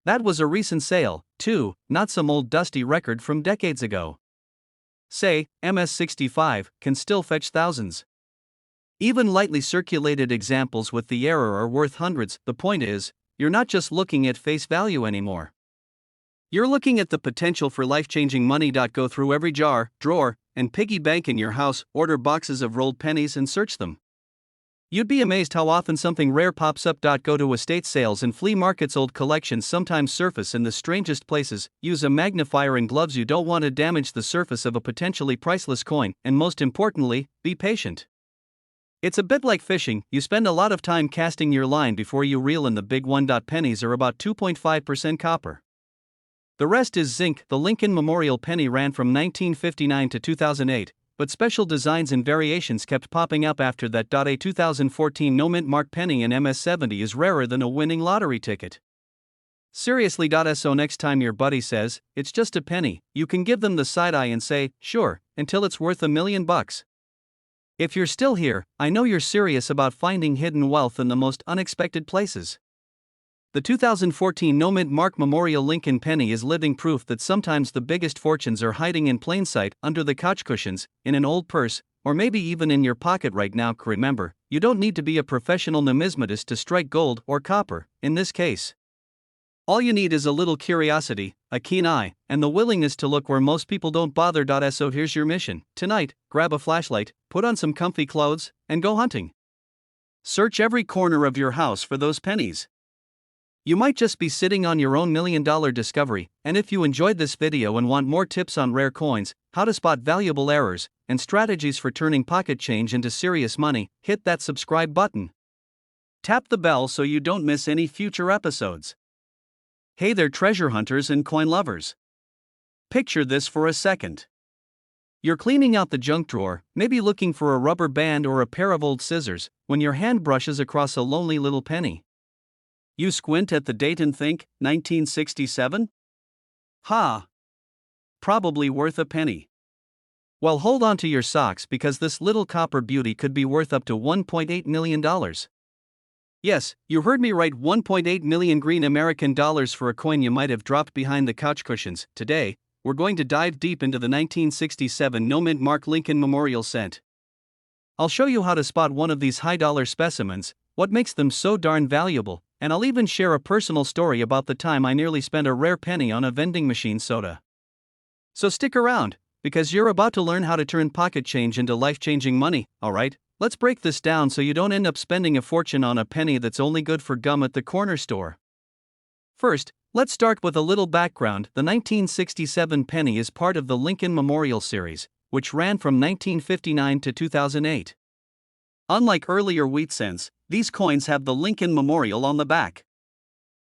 Speaker 1: That was a recent sale, too, not some old dusty record from decades ago. Say, MS65 can still fetch thousands. Even lightly circulated examples with the error are worth hundreds. The point is, you're not just looking at face value anymore. You're looking at the potential for life-changing money. Go through every jar, drawer, and piggy bank in your house, order boxes of rolled pennies and search them. You'd be amazed how often something rare pops up. Go to estate sales and flea markets. Old collections sometimes surface in the strangest places. Use a magnifier and gloves. You don't want to damage the surface of a potentially priceless coin, and most importantly, be patient. It's a bit like fishing, you spend a lot of time casting your line before you reel in the big one. Pennies are about 2.5% copper. The rest is zinc. The Lincoln Memorial penny ran from 1959 to 2008, but special designs and variations kept popping up after that. A 2014 no mint mark penny in MS70 is rarer than a winning lottery ticket. Seriously. So next time your buddy says, "It's just a penny," you can give them the side eye and say, "Sure, until it's worth $1 million." If you're still here, I know you're serious about finding hidden wealth in the most unexpected places. The 2014 no mint mark Memorial Lincoln penny is living proof that sometimes the biggest fortunes are hiding in plain sight, under the couch cushions, in an old purse, or maybe even in your pocket right now. Remember, you don't need to be a professional numismatist to strike gold or copper, in this case. All you need is a little curiosity, a keen eye, and the willingness to look where most people don't bother. So here's your mission. Tonight, grab a flashlight, put on some comfy clothes, and go hunting. Search every corner of your house for those pennies. You might just be sitting on your own $1 million discovery, and if you enjoyed this video and want more tips on rare coins, how to spot valuable errors, and strategies for turning pocket change into serious money, hit that subscribe button. Tap the bell so you don't miss any future episodes. Hey there, treasure hunters and coin lovers. Picture this for a second. You're cleaning out the junk drawer, maybe looking for a rubber band or a pair of old scissors, when your hand brushes across a lonely little penny. You squint at the date and think, 1967? Ha! Probably worth a penny. Well, hold on to your socks, because this little copper beauty could be worth up to $1.8 million. Yes, you heard me right, 1.8 million green American dollars for a coin you might have dropped behind the couch cushions. Today, we're going to dive deep into the 1967 no mint mark Lincoln Memorial cent. I'll show you how to spot one of these high-dollar specimens, what makes them so darn valuable, and I'll even share a personal story about the time I nearly spent a rare penny on a vending machine soda. So stick around, because you're about to learn how to turn pocket change into life-changing money. Alright, let's break this down so you don't end up spending a fortune on a penny that's only good for gum at the corner store. First, let's start with a little background. The 1967 penny is part of the Lincoln Memorial series, which ran from 1959 to 2008. Unlike earlier wheat cents, these coins have the Lincoln Memorial on the back.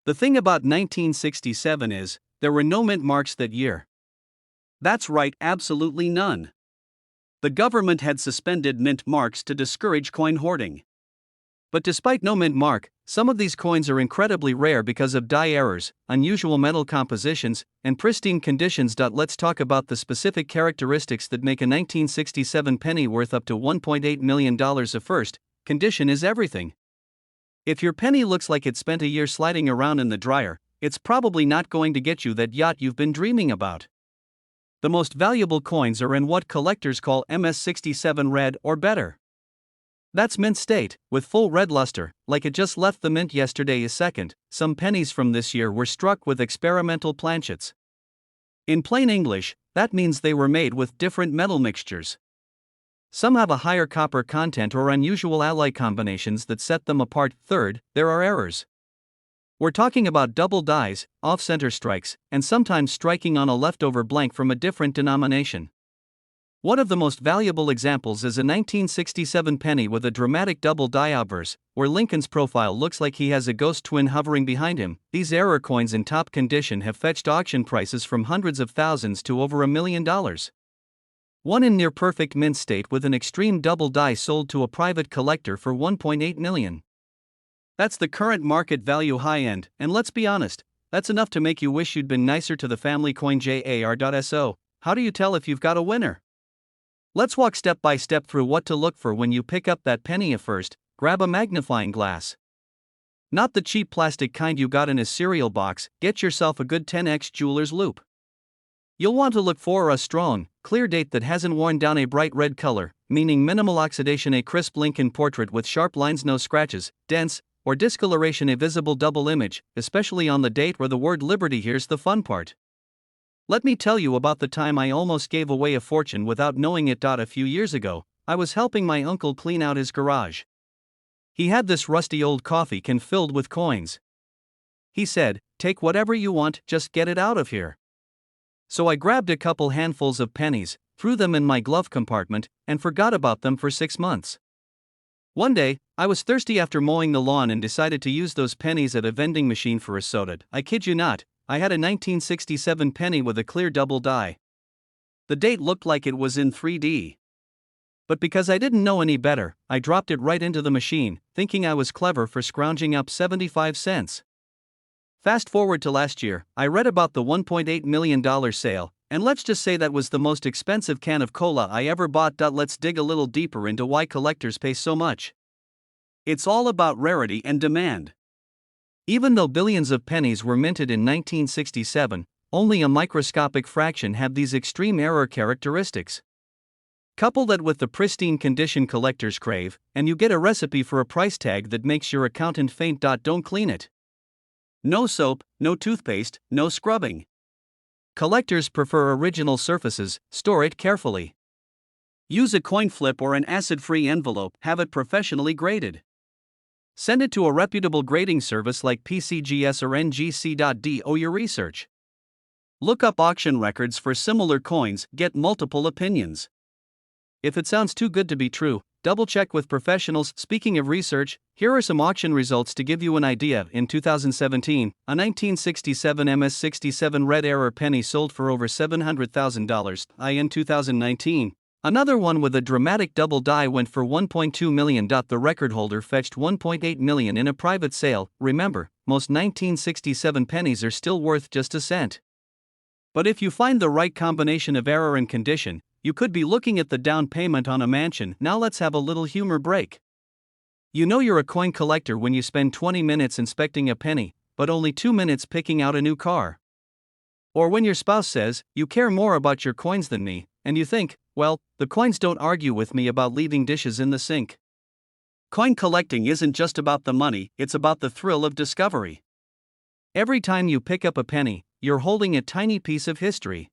Speaker 1: The thing about 1967 is, there were no mint marks that year. That's right, absolutely none. The government had suspended mint marks to discourage coin hoarding. But despite no mint mark, some of these coins are incredibly rare because of die errors, unusual metal compositions, and pristine conditions. Let's talk about the specific characteristics that make a 1967 penny worth up to $1.8 million. First, condition is everything. If your penny looks like it spent a year sliding around in the dryer, it's probably not going to get you that yacht you've been dreaming about. The most valuable coins are in what collectors call MS67 red or better. That's mint state, with full red luster, like it just left the mint yesterday. Second, some pennies from this year were struck with experimental planchets. In plain English, that means they were made with different metal mixtures. Some have a higher copper content or unusual alloy combinations that set them apart. Third, there are errors. We're talking about double dies, off-center strikes, and sometimes striking on a leftover blank from a different denomination. One of the most valuable examples is a 1967 penny with a dramatic double die obverse, where Lincoln's profile looks like he has a ghost twin hovering behind him. These error coins in top condition have fetched auction prices from hundreds of thousands to over $1 million. One in near-perfect mint state with an extreme double die sold to a private collector for $1.8 million. That's the current market value high-end, and let's be honest, that's enough to make you wish you'd been nicer to the family coin. JAR.SO. How do you tell if you've got a winner? Let's walk step by step through what to look for when you pick up that penny. First, grab a magnifying glass. Not the cheap plastic kind you got in a cereal box. Get yourself a good 10x jeweler's loupe. You'll want to look for a strong, clear date that hasn't worn down, a bright red color, meaning minimal oxidation, a crisp Lincoln portrait with sharp lines, no scratches, dense, or discoloration, a visible double image, especially on the date or the word liberty. Here's the fun part. Let me tell you about the time I almost gave away a fortune without knowing it. A few years ago, I was helping my uncle clean out his garage. He had this rusty old coffee can filled with coins. He said, "Take whatever you want, just get it out of here." So I grabbed a couple handfuls of pennies, threw them in my glove compartment, and forgot about them for 6 months. One day, I was thirsty after mowing the lawn and decided to use those pennies at a vending machine for a soda. I kid you not, I had a 1967 penny with a clear double die. The date looked like it was in 3D. But because I didn't know any better, I dropped it right into the machine, thinking I was clever for scrounging up 75 cents. Fast forward to last year, I read about the $1.8 million sale, and let's just say that was the most expensive can of cola I ever bought. Let's dig a little deeper into why collectors pay so much. It's all about rarity and demand. Even though billions of pennies were minted in 1967, only a microscopic fraction have these extreme error characteristics. Couple that with the pristine condition collectors crave, and you get a recipe for a price tag that makes your accountant faint. Don't clean it. No soap, no toothpaste, no scrubbing. Collectors prefer original surfaces. Store it carefully. Use a coin flip or an acid-free envelope. Have it professionally graded. Send it to a reputable grading service like PCGS or NGC. Do your research. Look up auction records for similar coins. Get multiple opinions. If it sounds too good to be true, double-check with professionals. Speaking of research, here are some auction results to give you an idea. In 2017, a 1967 MS-67 red error penny sold for over $700,000. In 2019, another one with a dramatic double die went for $1.2 million. The record holder fetched $1.8 million in a private sale. Remember, most 1967 pennies are still worth just a cent. But if you find the right combination of error and condition, you could be looking at the down payment on a mansion. Now let's have a little humor break. You know you're a coin collector when you spend 20 minutes inspecting a penny, but only 2 minutes picking out a new car. Or when your spouse says, "You care more about your coins than me," and you think, well, the coins don't argue with me about leaving dishes in the sink. Coin collecting isn't just about the money, it's about the thrill of discovery. Every time you pick up a penny, you're holding a tiny piece of history.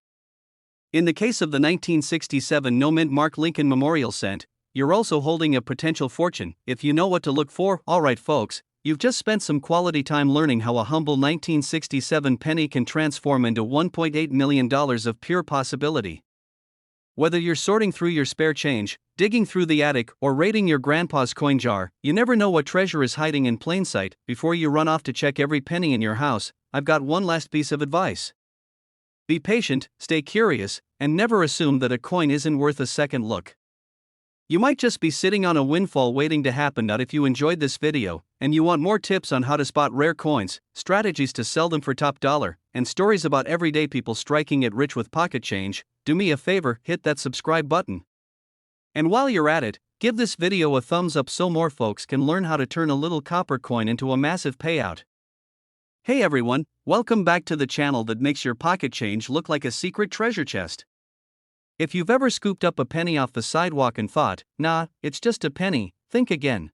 Speaker 1: In the case of the 1967 no-mint Mark Lincoln Memorial Cent, you're also holding a potential fortune, if you know what to look for. Alright folks, you've just spent some quality time learning how a humble 1967 penny can transform into $1.8 million of pure possibility. Whether you're sorting through your spare change, digging through the attic, or raiding your grandpa's coin jar, you never know what treasure is hiding in plain sight. Before you run off to check every penny in your house, I've got one last piece of advice. Be patient, stay curious, and never assume that a coin isn't worth a second look. You might just be sitting on a windfall waiting to happen. If you enjoyed this video, and you want more tips on how to spot rare coins, strategies to sell them for top dollar, and stories about everyday people striking it rich with pocket change, do me a favor, hit that subscribe button. And while you're at it, give this video a thumbs up so more folks can learn how to turn a little copper coin into a massive payout. Hey everyone, welcome back to the channel that makes your pocket change look like a secret treasure chest. If you've ever scooped up a penny off the sidewalk and thought, nah, it's just a penny, think again.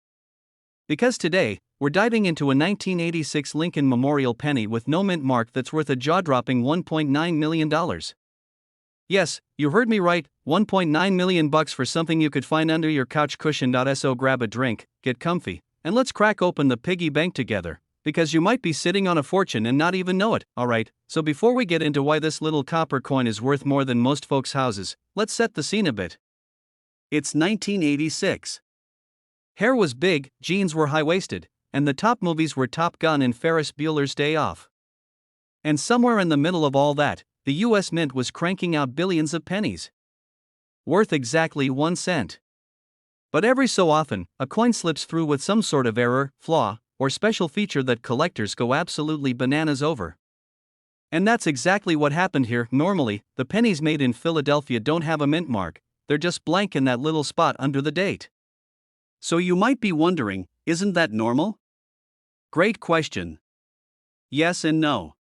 Speaker 1: Because today, we're diving into a 1986 Lincoln Memorial penny with no mint mark that's worth a jaw-dropping $1.9 million. Yes, you heard me right, $1.9 million for something you could find under your couch cushion. So grab a drink, get comfy, and let's crack open the piggy bank together. Because you might be sitting on a fortune and not even know it. Alright, so before we get into why this little copper coin is worth more than most folks' houses, let's set the scene a bit. It's 1986. Hair was big, jeans were high-waisted, and the top movies were Top Gun and Ferris Bueller's Day Off. And somewhere in the middle of all that, the US Mint was cranking out billions of pennies. Worth exactly 1 cent. But every so often, a coin slips through with some sort of error, flaw, or special feature that collectors go absolutely bananas over. And that's exactly what happened here. Normally, the pennies made in Philadelphia don't have a mint mark, they're just blank in that little spot under the date. So you might be wondering, isn't that normal? Great question. Yes and no.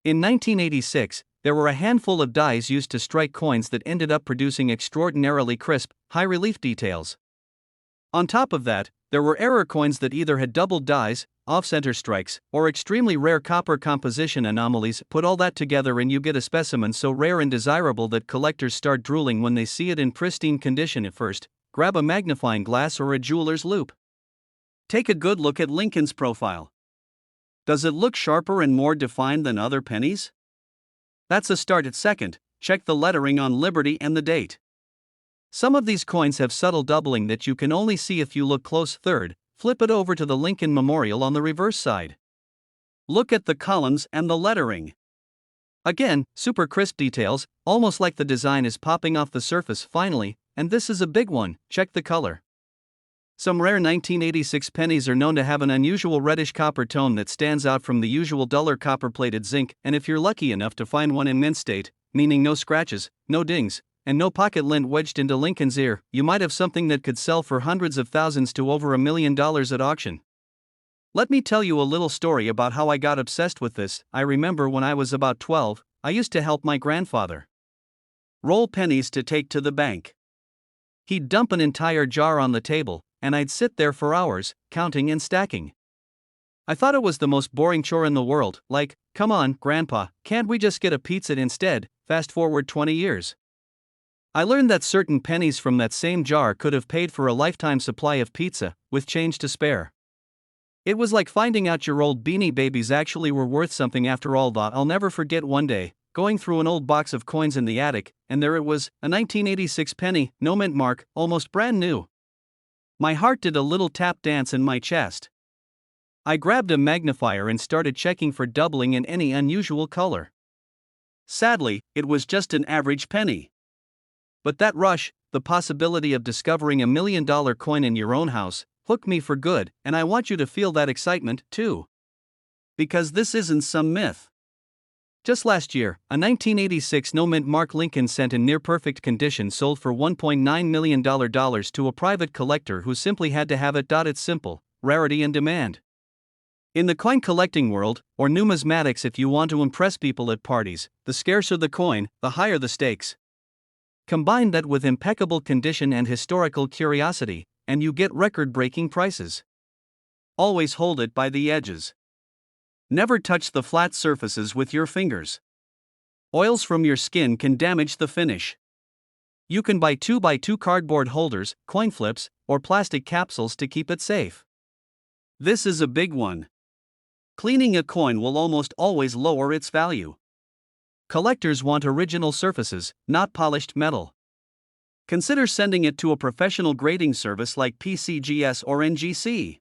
Speaker 1: In 1986, there were a handful of dies used to strike coins that ended up producing extraordinarily crisp, high-relief details. On top of that, there were error coins that either had doubled dies, off-center strikes, or extremely rare copper composition anomalies. Put all that together and you get a specimen so rare and desirable that collectors start drooling when they see it in pristine condition. At first, grab a magnifying glass or a jeweler's loupe. Take a good look at Lincoln's profile. Does it look sharper and more defined than other pennies? That's a start. At second, check the lettering on Liberty and the date. Some of these coins have subtle doubling that you can only see if you look close. Third, flip it over to the Lincoln Memorial on the reverse side. Look at the columns and the lettering. Again, super crisp details, almost like the design is popping off the surface finally, and this is a big one, check the color. Some rare 1986 pennies are known to have an unusual reddish copper tone that stands out from the usual duller copper-plated zinc, and if you're lucky enough to find one in mint state, meaning no scratches, no dings, and no pocket lint wedged into Lincoln's ear, you might have something that could sell for hundreds of thousands to over $1 million at auction. Let me tell you a little story about how I got obsessed with this. I remember when I was about 12, I used to help my grandfather roll pennies to take to the bank. He'd dump an entire jar on the table, and I'd sit there for hours, counting and stacking. I thought it was the most boring chore in the world, like, come on, Grandpa, can't we just get a pizza instead? Fast forward 20 years. I learned that certain pennies from that same jar could have paid for a lifetime supply of pizza, with change to spare. It was like finding out your old Beanie Babies actually were worth something after all that. I'll never forget one day, going through an old box of coins in the attic, and there it was, a 1986 penny, no mint mark, almost brand new. My heart did a little tap dance in my chest. I grabbed a magnifier and started checking for doubling in any unusual color. Sadly, it was just an average penny. But that rush, the possibility of discovering $1 million coin in your own house, hooked me for good, and I want you to feel that excitement, too. Because this isn't some myth. Just last year, a 1986 no-mint mark Lincoln cent in near-perfect condition sold for $1.9 million to a private collector who simply had to have it. It's simple, rarity and demand. In the coin collecting world, or numismatics if you want to impress people at parties, the scarcer the coin, the higher the stakes. Combine that with impeccable condition and historical curiosity, and you get record-breaking prices. Always hold it by the edges. Never touch the flat surfaces with your fingers. Oils from your skin can damage the finish. You can buy 2x2 cardboard holders, coin flips, or plastic capsules to keep it safe. This is a big one. Cleaning a coin will almost always lower its value. Collectors want original surfaces, not polished metal. Consider sending it to a professional grading service like PCGS or NGC.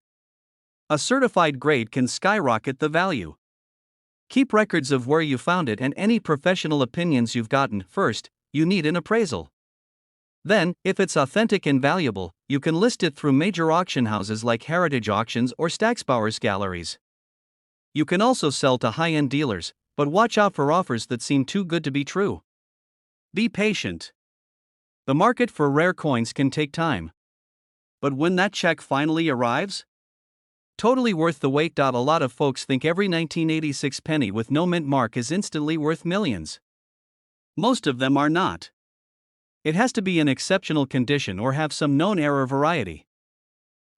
Speaker 1: A certified grade can skyrocket the value. Keep records of where you found it and any professional opinions you've gotten. First, you need an appraisal. Then, if it's authentic and valuable, you can list it through major auction houses like Heritage Auctions or Stacksbauer's galleries. You can also sell to high-end dealers, but watch out for offers that seem too good to be true. Be patient. The market for rare coins can take time. But when that check finally arrives, totally worth the wait. A lot of folks think every 1986 penny with no mint mark is instantly worth millions. Most of them are not. It has to be in exceptional condition or have some known error variety.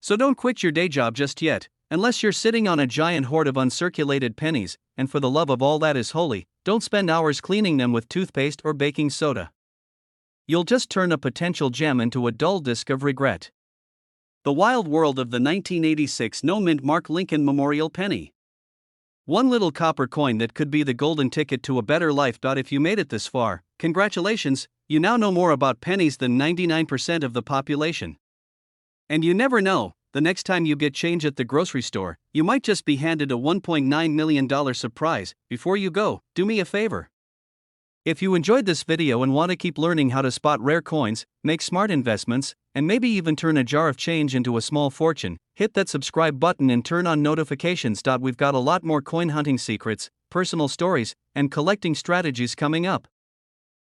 Speaker 1: So don't quit your day job just yet, unless you're sitting on a giant hoard of uncirculated pennies, and for the love of all that is holy, don't spend hours cleaning them with toothpaste or baking soda. You'll just turn a potential gem into a dull disc of regret. The wild world of the 1986 no-mint mark Lincoln Memorial penny. One little copper coin that could be the golden ticket to a better life. If you made it this far, congratulations, you now know more about pennies than 99% of the population. And you never know, the next time you get change at the grocery store, you might just be handed a $1.9 million surprise. Before you go, do me a favor. If you enjoyed this video and want to keep learning how to spot rare coins, make smart investments, and maybe even turn a jar of change into a small fortune, hit that subscribe button and turn on notifications. We've got a lot more coin hunting secrets, personal stories, and collecting strategies coming up.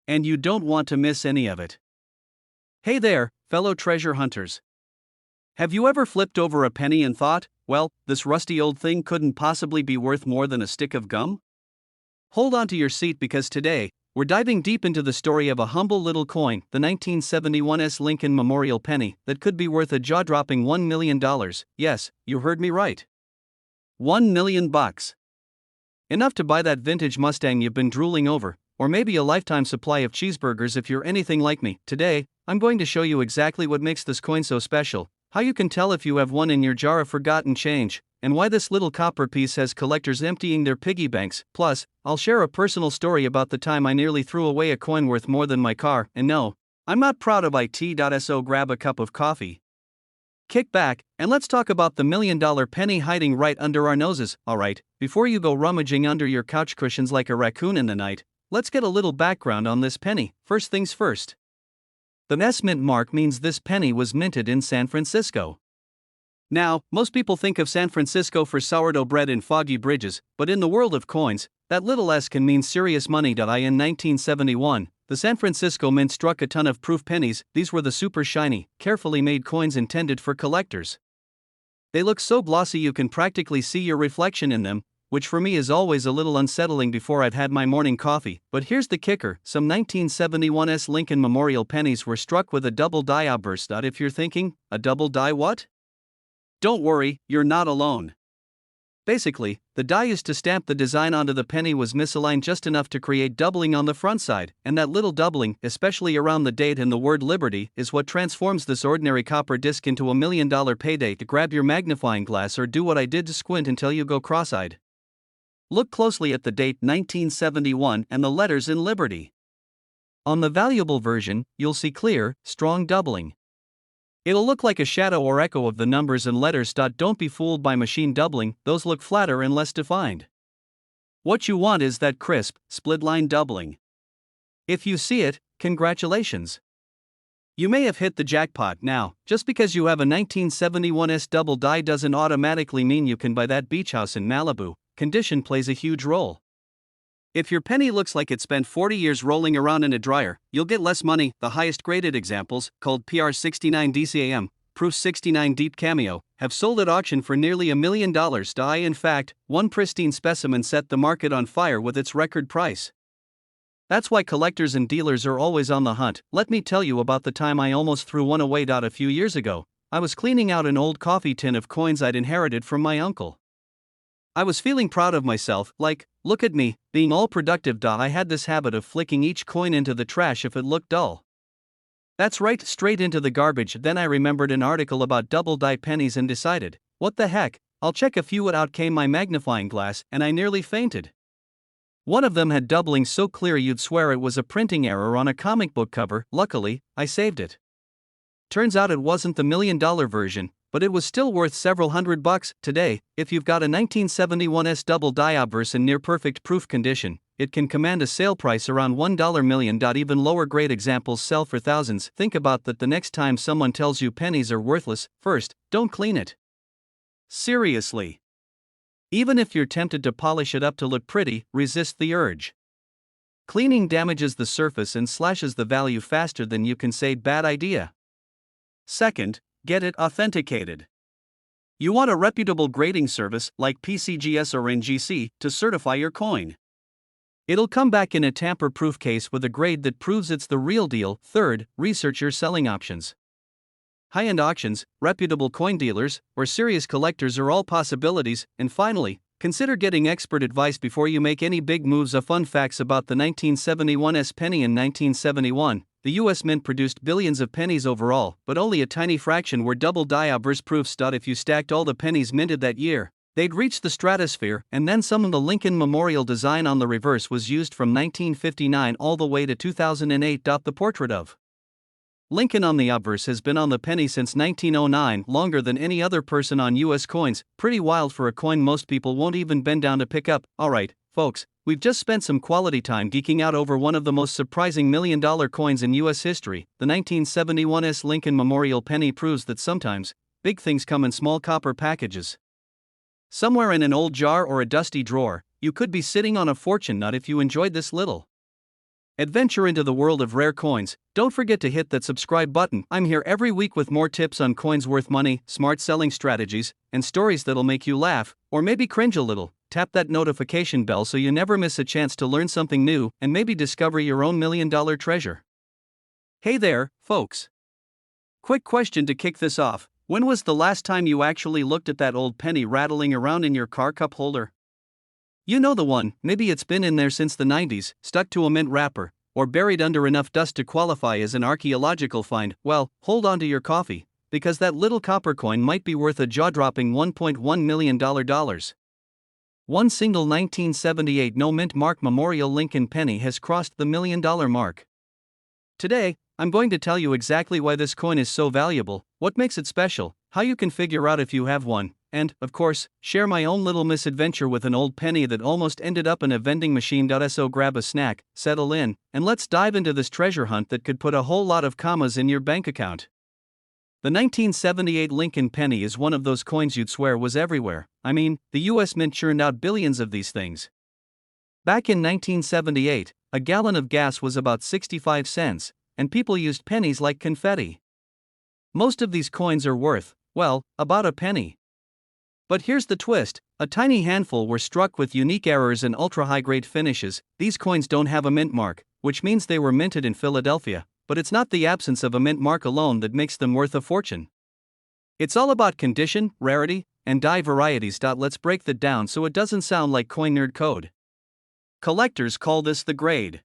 Speaker 1: And you don't want to miss any of it. Hey there, fellow treasure hunters. Have you ever flipped over a penny and thought, well, this rusty old thing couldn't possibly be worth more than a stick of gum? Hold on to your seat because today, we're diving deep into the story of a humble little coin, the 1971's Lincoln Memorial penny, that could be worth a jaw-dropping $1 million. Yes, you heard me right. $1 million. Enough to buy that vintage Mustang you've been drooling over, or maybe a lifetime supply of cheeseburgers if you're anything like me. Today, I'm going to show you exactly what makes this coin so special, how you can tell if you have one in your jar of forgotten change, and why this little copper piece has collectors emptying their piggy banks. Plus, I'll share a personal story about the time I nearly threw away a coin worth more than my car, and no, I'm not proud of it. So grab a cup of coffee, kick back, and let's talk about the $1,000,000 penny hiding right under our noses. Alright, before you go rummaging under your couch cushions like a raccoon in the night, let's get a little background on this penny. First things first. The S mint mark means this penny was minted in San Francisco. Now, most people think of San Francisco for sourdough bread and foggy bridges, but in the world of coins, that little s can mean serious money. In 1971, the San Francisco Mint struck a ton of proof pennies. These were the super shiny, carefully made coins intended for collectors. They look so glossy you can practically see your reflection in them, which for me is always a little unsettling before I've had my morning coffee. But here's the kicker: some 1971 Lincoln Memorial pennies were struck with a double die outburst. If you're thinking, a double die what? Don't worry, you're not alone. Basically, the die used to stamp the design onto the penny was misaligned just enough to create doubling on the front side, and that little doubling, especially around the date and the word liberty, is what transforms this ordinary copper disc into a $1,000,000 payday. To grab your magnifying glass or do what I did to squint until you go cross-eyed. Look closely at the date 1971 and the letters in Liberty. On the valuable version, you'll see clear, strong doubling. It'll look like a shadow or echo of the numbers and letters. Don't be fooled by machine doubling, those look flatter and less defined. What you want is that crisp, split line doubling. If you see it, congratulations. You may have hit the jackpot. Now, just because you have a 1971 double die doesn't automatically mean you can buy that beach house in Malibu. Condition plays a huge role. If your penny looks like it spent 40 years rolling around in a dryer, you'll get less money. The highest graded examples, called PR69 DCAM, Proof 69 Deep Cameo, have sold at auction for nearly $1,000,000. In fact, one pristine specimen set the market on fire with its record price. That's why collectors and dealers are always on the hunt. Let me tell you about the time I almost threw one away. A few years ago, I was cleaning out an old coffee tin of coins I'd inherited from my uncle. I was feeling proud of myself, like, look at me, being all productive. I had this habit of flicking each coin into the trash if it looked dull. That's right, straight into the garbage. Then I remembered an article about double die pennies and decided, what the heck, I'll check a few. Out came my magnifying glass, and I nearly fainted. One of them had doubling so clear you'd swear it was a printing error on a comic book cover. Luckily, I saved it. Turns out it wasn't the $1,000,000 version, but it was still worth several $100. Today, if you've got a 1971 double die obverse in near perfect proof condition, it can command a sale price around $1 million. Even lower grade examples sell for thousands. Think about that the next time someone tells you pennies are worthless. First, don't clean it. Seriously. Even if you're tempted to polish it up to look pretty, resist the urge. Cleaning damages the surface and slashes the value faster than you can say. Bad idea. Second, get it authenticated. You want a reputable grading service like PCGS or NGC to certify your coin. It'll come back in a tamper-proof case with a grade that proves it's the real deal. Third, research your selling options. High-end auctions, reputable coin dealers, or serious collectors are all possibilities. And finally, consider getting expert advice before you make any big moves. Fun facts about the 1971 penny. In 1971, the U.S. Mint produced billions of pennies overall, but only a tiny fraction were double die obverse proofs. If you stacked all the pennies minted that year, they'd reach the stratosphere. And then some of the Lincoln Memorial design on the reverse was used from 1959 all the way to 2008. The portrait of Lincoln on the obverse has been on the penny since 1909, longer than any other person on U.S. coins. Pretty wild for a coin most people won't even bend down to pick up. Alright, folks, we've just spent some quality time geeking out over one of the most surprising $1,000,000 coins in U.S. history. The 1971 Lincoln Memorial penny proves that sometimes, big things come in small copper packages. Somewhere in an old jar or a dusty drawer, you could be sitting on a fortune. Not if you enjoyed this little adventure into the world of rare coins. Don't forget to hit that subscribe button. I'm here every week with more tips on coins worth money, smart selling strategies, and stories that'll make you laugh, or maybe cringe a little. Tap that notification bell so you never miss a chance to learn something new and maybe discover your own $1,000,000 treasure. Hey there, folks. Quick question to kick this off. When was the last time you actually looked at that old penny rattling around in your car cup holder? You know the one. Maybe it's been in there since the 90s, stuck to a mint wrapper, or buried under enough dust to qualify as an archaeological find. Well, hold on to your coffee, because that little copper coin might be worth a jaw-dropping $1.1 million. One single 1978 no mint mark Memorial Lincoln penny has crossed the $1,000,000 mark. Today, I'm going to tell you exactly why this coin is so valuable, what makes it special, how you can figure out if you have one, and, of course, share my own little misadventure with an old penny that almost ended up in a vending machine. So grab a snack, settle in, and let's dive into this treasure hunt that could put a whole lot of commas in your bank account. The 1978 Lincoln penny is one of those coins you'd swear was everywhere. I mean, the US Mint churned out billions of these things. Back in 1978, a gallon of gas was about 65 cents, and people used pennies like confetti. Most of these coins are worth, well, about a penny. But here's the twist: a tiny handful were struck with unique errors and ultra-high-grade finishes. These coins don't have a mint mark, which means they were minted in Philadelphia, but it's not the absence of a mint mark alone that makes them worth a fortune. It's all about condition, rarity, and die varieties. Let's break that down so it doesn't sound like coin nerd code. Collectors call this the grade.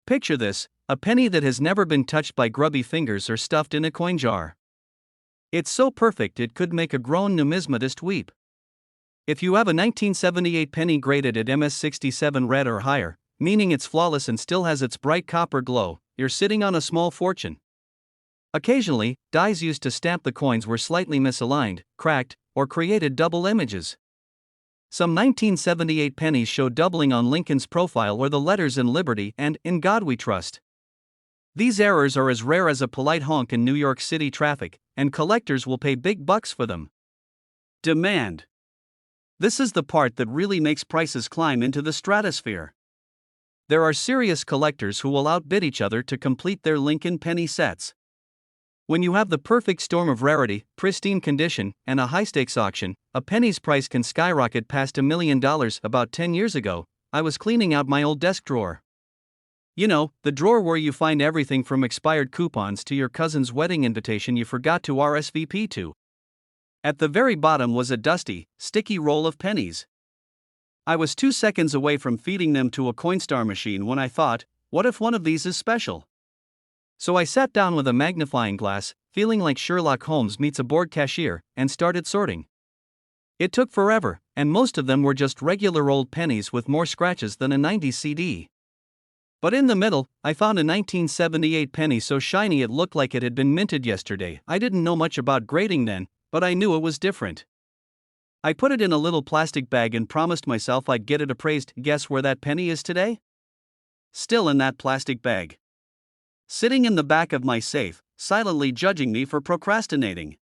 Speaker 1: Picture this: a penny that has never been touched by grubby fingers or stuffed in a coin jar. It's so perfect it could make a grown numismatist weep. If you have a 1978 penny graded at MS67 red or higher, meaning it's flawless and still has its bright copper glow, you're sitting on a small fortune. Occasionally, dies used to stamp the coins were slightly misaligned, cracked, or created double images. Some 1978 pennies show doubling on Lincoln's profile or the letters "In Liberty" and "In God We Trust." These errors are as rare as a polite honk in New York City traffic, and collectors will pay big bucks for them. Demand. This is the part that really makes prices climb into the stratosphere. There are serious collectors who will outbid each other to complete their Lincoln penny sets. When you have the perfect storm of rarity, pristine condition, and a high-stakes auction, a penny's price can skyrocket past $1 million. About 10 years ago, I was cleaning out my old desk drawer. You know, the drawer where you find everything from expired coupons to your cousin's wedding invitation you forgot to RSVP to. At the very bottom was a dusty, sticky roll of pennies. I was 2 seconds away from feeding them to a Coinstar machine when I thought, what if one of these is special? So I sat down with a magnifying glass, feeling like Sherlock Holmes meets a bored cashier, and started sorting. It took forever, and most of them were just regular old pennies with more scratches than a 90s CD. But in the middle, I found a 1978 penny so shiny it looked like it had been minted yesterday. I didn't know much about grading then, but I knew it was different. I put it in a little plastic bag and promised myself I'd get it appraised. Guess where that penny is today? Still in that plastic bag. Sitting in the back of my safe, silently judging me for procrastinating.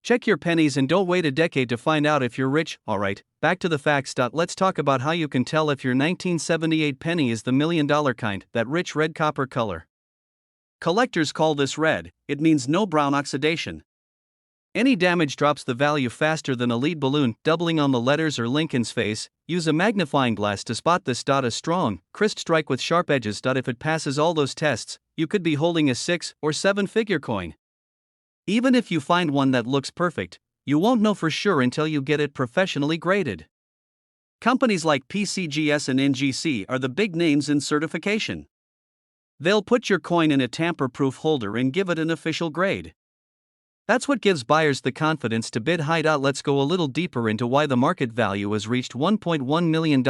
Speaker 1: Check your pennies and don't wait a decade to find out if you're rich. Alright, back to the facts. Let's talk about how you can tell if your 1978 penny is the $1 million kind, that rich red copper color. Collectors call this red. It means no brown oxidation. Any damage drops the value faster than a lead balloon, doubling on the letters or Lincoln's face. Use a magnifying glass to spot this. A strong, crisp strike with sharp edges. If it passes all those tests, you could be holding a 6 or 7-figure coin. Even if you find one that looks perfect, you won't know for sure until you get it professionally graded. Companies like PCGS and NGC are the big names in certification. They'll put your coin in a tamper-proof holder and give it an official grade. That's what gives buyers the confidence to bid high. Let's go a little deeper into why the market value has reached $1.1 million.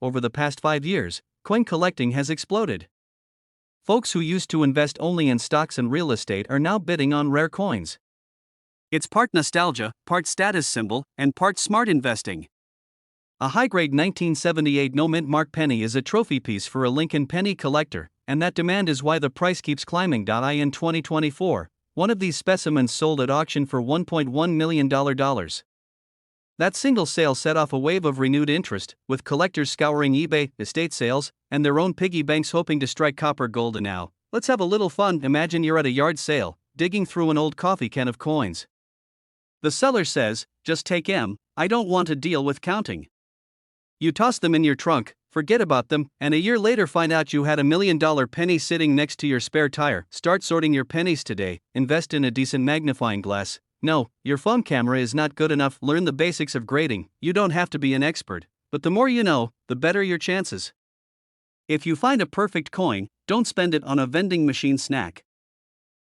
Speaker 1: Over the past 5 years, coin collecting has exploded. Folks who used to invest only in stocks and real estate are now bidding on rare coins. It's part nostalgia, part status symbol, and part smart investing. A high-grade 1978 no-mint mark penny is a trophy piece for a Lincoln penny collector, and that demand is why the price keeps climbing. In 2024, one of these specimens sold at auction for $1.1 million. That single sale set off a wave of renewed interest, with collectors scouring eBay, estate sales, and their own piggy banks hoping to strike copper gold. And now, let's have a little fun. Imagine you're at a yard sale, digging through an old coffee can of coins. The seller says, "Just take 'em, I don't want to deal with counting." You toss them in your trunk, forget about them, and a year later find out you had $1 million penny sitting next to your spare tire. Start sorting your pennies today. Invest in a decent magnifying glass. No, your phone camera is not good enough. Learn the basics of grading. You don't have to be an expert, but the more you know, the better your chances. If you find a perfect coin, don't spend it on a vending machine snack.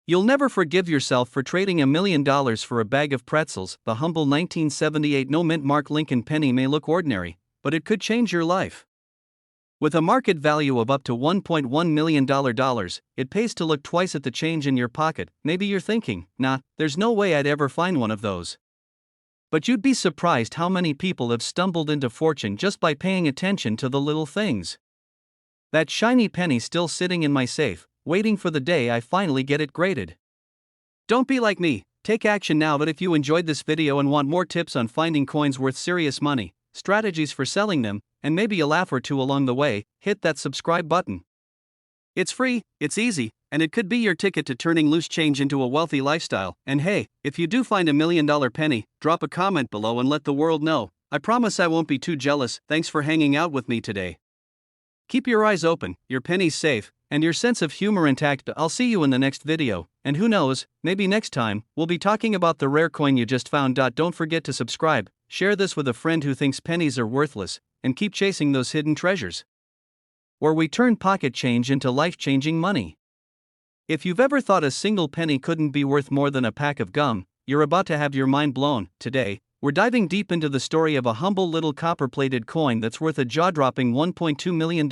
Speaker 1: You'll never forgive yourself for trading $1 million for a bag of pretzels. The humble 1978 no-mint mark Lincoln penny may look ordinary, but it could change your life. With a market value of up to $1.1 million, it pays to look twice at the change in your pocket. Maybe you're thinking, nah, there's no way I'd ever find one of those. But you'd be surprised how many people have stumbled into fortune just by paying attention to the little things. That shiny penny still sitting in my safe, waiting for the day I finally get it graded. Don't be like me, take action now. But if you enjoyed this video and want more tips on finding coins worth serious money, strategies for selling them, and maybe a laugh or two along the way, hit that subscribe button. It's free, it's easy, and it could be your ticket to turning loose change into a wealthy lifestyle. And hey, if you do find $1 million penny, drop a comment below and let the world know. I promise I won't be too jealous. Thanks for hanging out with me today. Keep your eyes open, your pennies safe, and your sense of humor intact. I'll see you in the next video, and who knows, maybe next time, we'll be talking about the rare coin you just found. Don't forget to subscribe, share this with a friend who thinks pennies are worthless, and keep chasing those hidden treasures, where we turn pocket change into life-changing money. If you've ever thought a single penny couldn't be worth more than a pack of gum, you're about to have your mind blown. Today, we're diving deep into the story of a humble little copper-plated coin that's worth a jaw-dropping $1.2 million.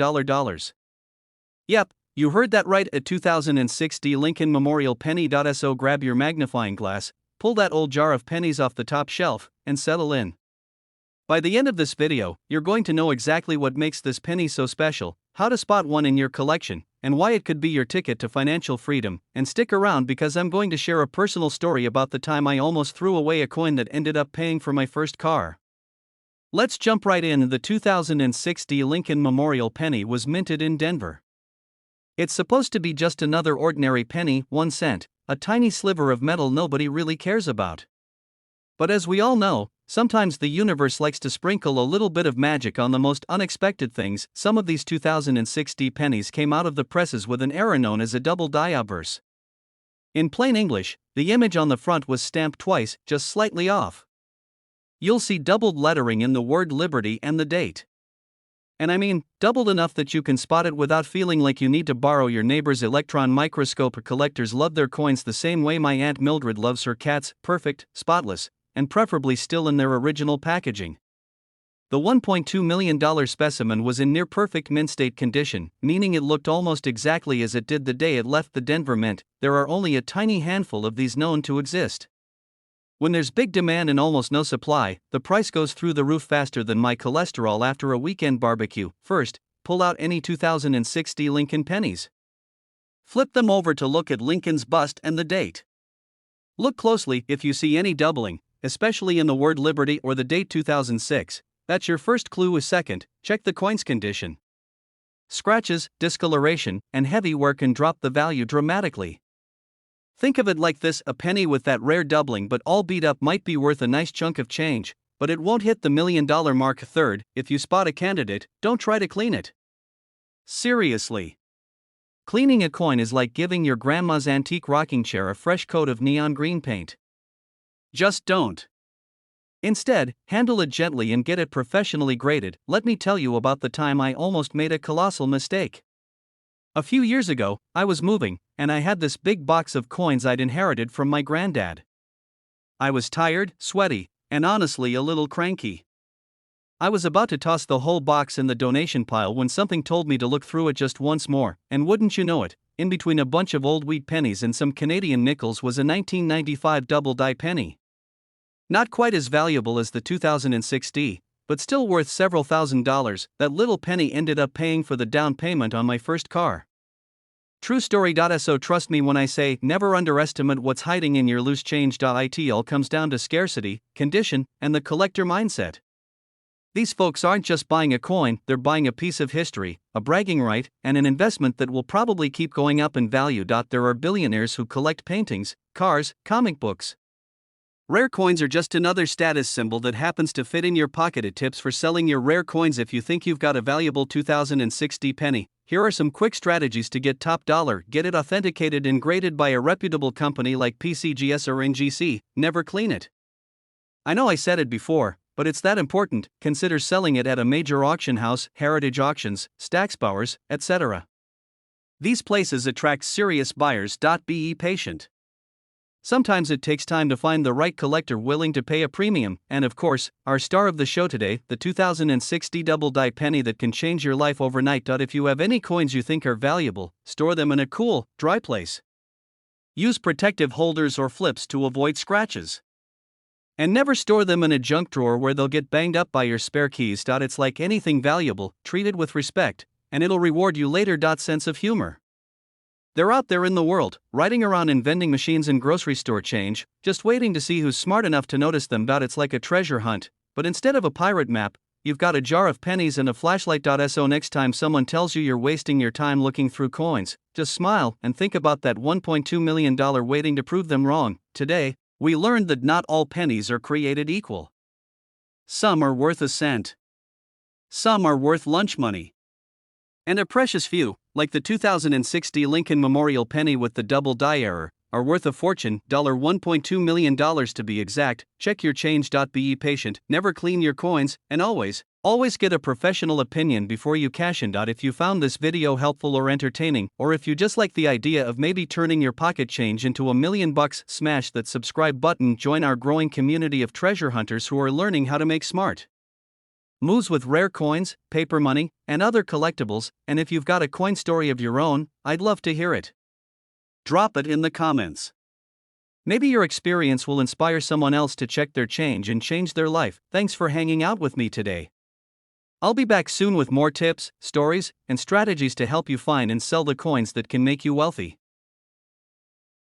Speaker 1: Yep, you heard that right, a 2006 Lincoln Memorial penny. So grab your magnifying glass, pull that old jar of pennies off the top shelf, and settle in. By the end of this video, you're going to know exactly what makes this penny so special, how to spot one in your collection, and why it could be your ticket to financial freedom. And stick around because I'm going to share a personal story about the time I almost threw away a coin that ended up paying for my first car. Let's jump right in. The 2006 Lincoln Memorial penny was minted in Denver. It's supposed to be just another ordinary penny, 1 cent, a tiny sliver of metal nobody really cares about. But as we all know, sometimes the universe likes to sprinkle a little bit of magic on the most unexpected things. Some of these 2006 pennies came out of the presses with an error known as a double die obverse. In plain English, the image on the front was stamped twice, just slightly off. You'll see doubled lettering in the word Liberty and the date. And I mean, doubled enough that you can spot it without feeling like you need to borrow your neighbor's electron microscope. Collectors love their coins the same way my Aunt Mildred loves her cats, perfect, spotless, and preferably still in their original packaging. The $1.2 million specimen was in near-perfect mint state condition, meaning it looked almost exactly as it did the day it left the Denver Mint. There are only a tiny handful of these known to exist. When there's big demand and almost no supply, the price goes through the roof faster than my cholesterol after a weekend barbecue. First, pull out any 2006 Lincoln pennies. Flip them over to look at Lincoln's bust and the date. Look closely. If you see any doubling, especially in the word Liberty or the date 2006, that's your first clue. Second, check the coin's condition. Scratches, discoloration, and heavy wear can drop the value dramatically. Think of it like this: a penny with that rare doubling but all beat up might be worth a nice chunk of change, but it won't hit the $1 million mark. Third, if you spot a candidate, don't try to clean it. Seriously. Cleaning a coin is like giving your grandma's antique rocking chair a fresh coat of neon green paint. Just don't. Instead, handle it gently and get it professionally graded. Let me tell you about the time I almost made a colossal mistake. A few years ago, I was moving, and I had this big box of coins I'd inherited from my granddad. I was tired, sweaty, and honestly a little cranky. I was about to toss the whole box in the donation pile when something told me to look through it just once more, and wouldn't you know it, in between a bunch of old wheat pennies and some Canadian nickels was a 1995 double die penny. Not quite as valuable as the 2006 but still worth several $1,000s. That little penny ended up paying for the down payment on my first car. True story. So trust me when I say, never underestimate what's hiding in your loose change. It all comes down to scarcity, condition, and the collector mindset. These folks aren't just buying a coin, they're buying a piece of history, a bragging right, and an investment that will probably keep going up in value. There are billionaires who collect paintings, cars, comic books. Rare coins are just another status symbol that happens to fit in your pocket. Tips for selling your rare coins. If you think you've got a valuable 2006 penny, here are some quick strategies to get top dollar. Get it authenticated and graded by a reputable company like PCGS or NGC. Never clean it. I know I said it before, but it's that important. Consider selling it at a major auction house, Heritage Auctions, Stacksbowers, etc. These places attract serious buyers. Be patient. Sometimes it takes time to find the right collector willing to pay a premium, and of course, our star of the show today, the 2060 double die penny that can change your life overnight. If you have any coins you think are valuable, store them in a cool, dry place. Use protective holders or flips to avoid scratches. And never store them in a junk drawer where they'll get banged up by your spare keys. It's like anything valuable, treat it with respect, and it'll reward you later. Sense of humor. They're out there in the world, riding around in vending machines and grocery store change, just waiting to see who's smart enough to notice them. It's like a treasure hunt, but instead of a pirate map, you've got a jar of pennies and a flashlight. So next time someone tells you you're wasting your time looking through coins, just smile and think about that $1.2 million waiting to prove them wrong. Today, we learned that not all pennies are created equal. Some are worth a cent. Some are worth lunch money. And a precious few, like the 2060 Lincoln Memorial penny with the double die error, are worth a fortune, $1.2 million to be exact. Check your change. Be patient, never clean your coins, and always get a professional opinion before you cash in. If you found this video helpful or entertaining, or if you just like the idea of maybe turning your pocket change into $1 million, smash that subscribe button. Join our growing community of treasure hunters who are learning how to make smart moves with rare coins, paper money, and other collectibles. And if you've got a coin story of your own, I'd love to hear it. Drop it in the comments. Maybe your experience will inspire someone else to check their change and change their life. Thanks for hanging out with me today. I'll be back soon with more tips, stories, and strategies to help you find and sell the coins that can make you wealthy.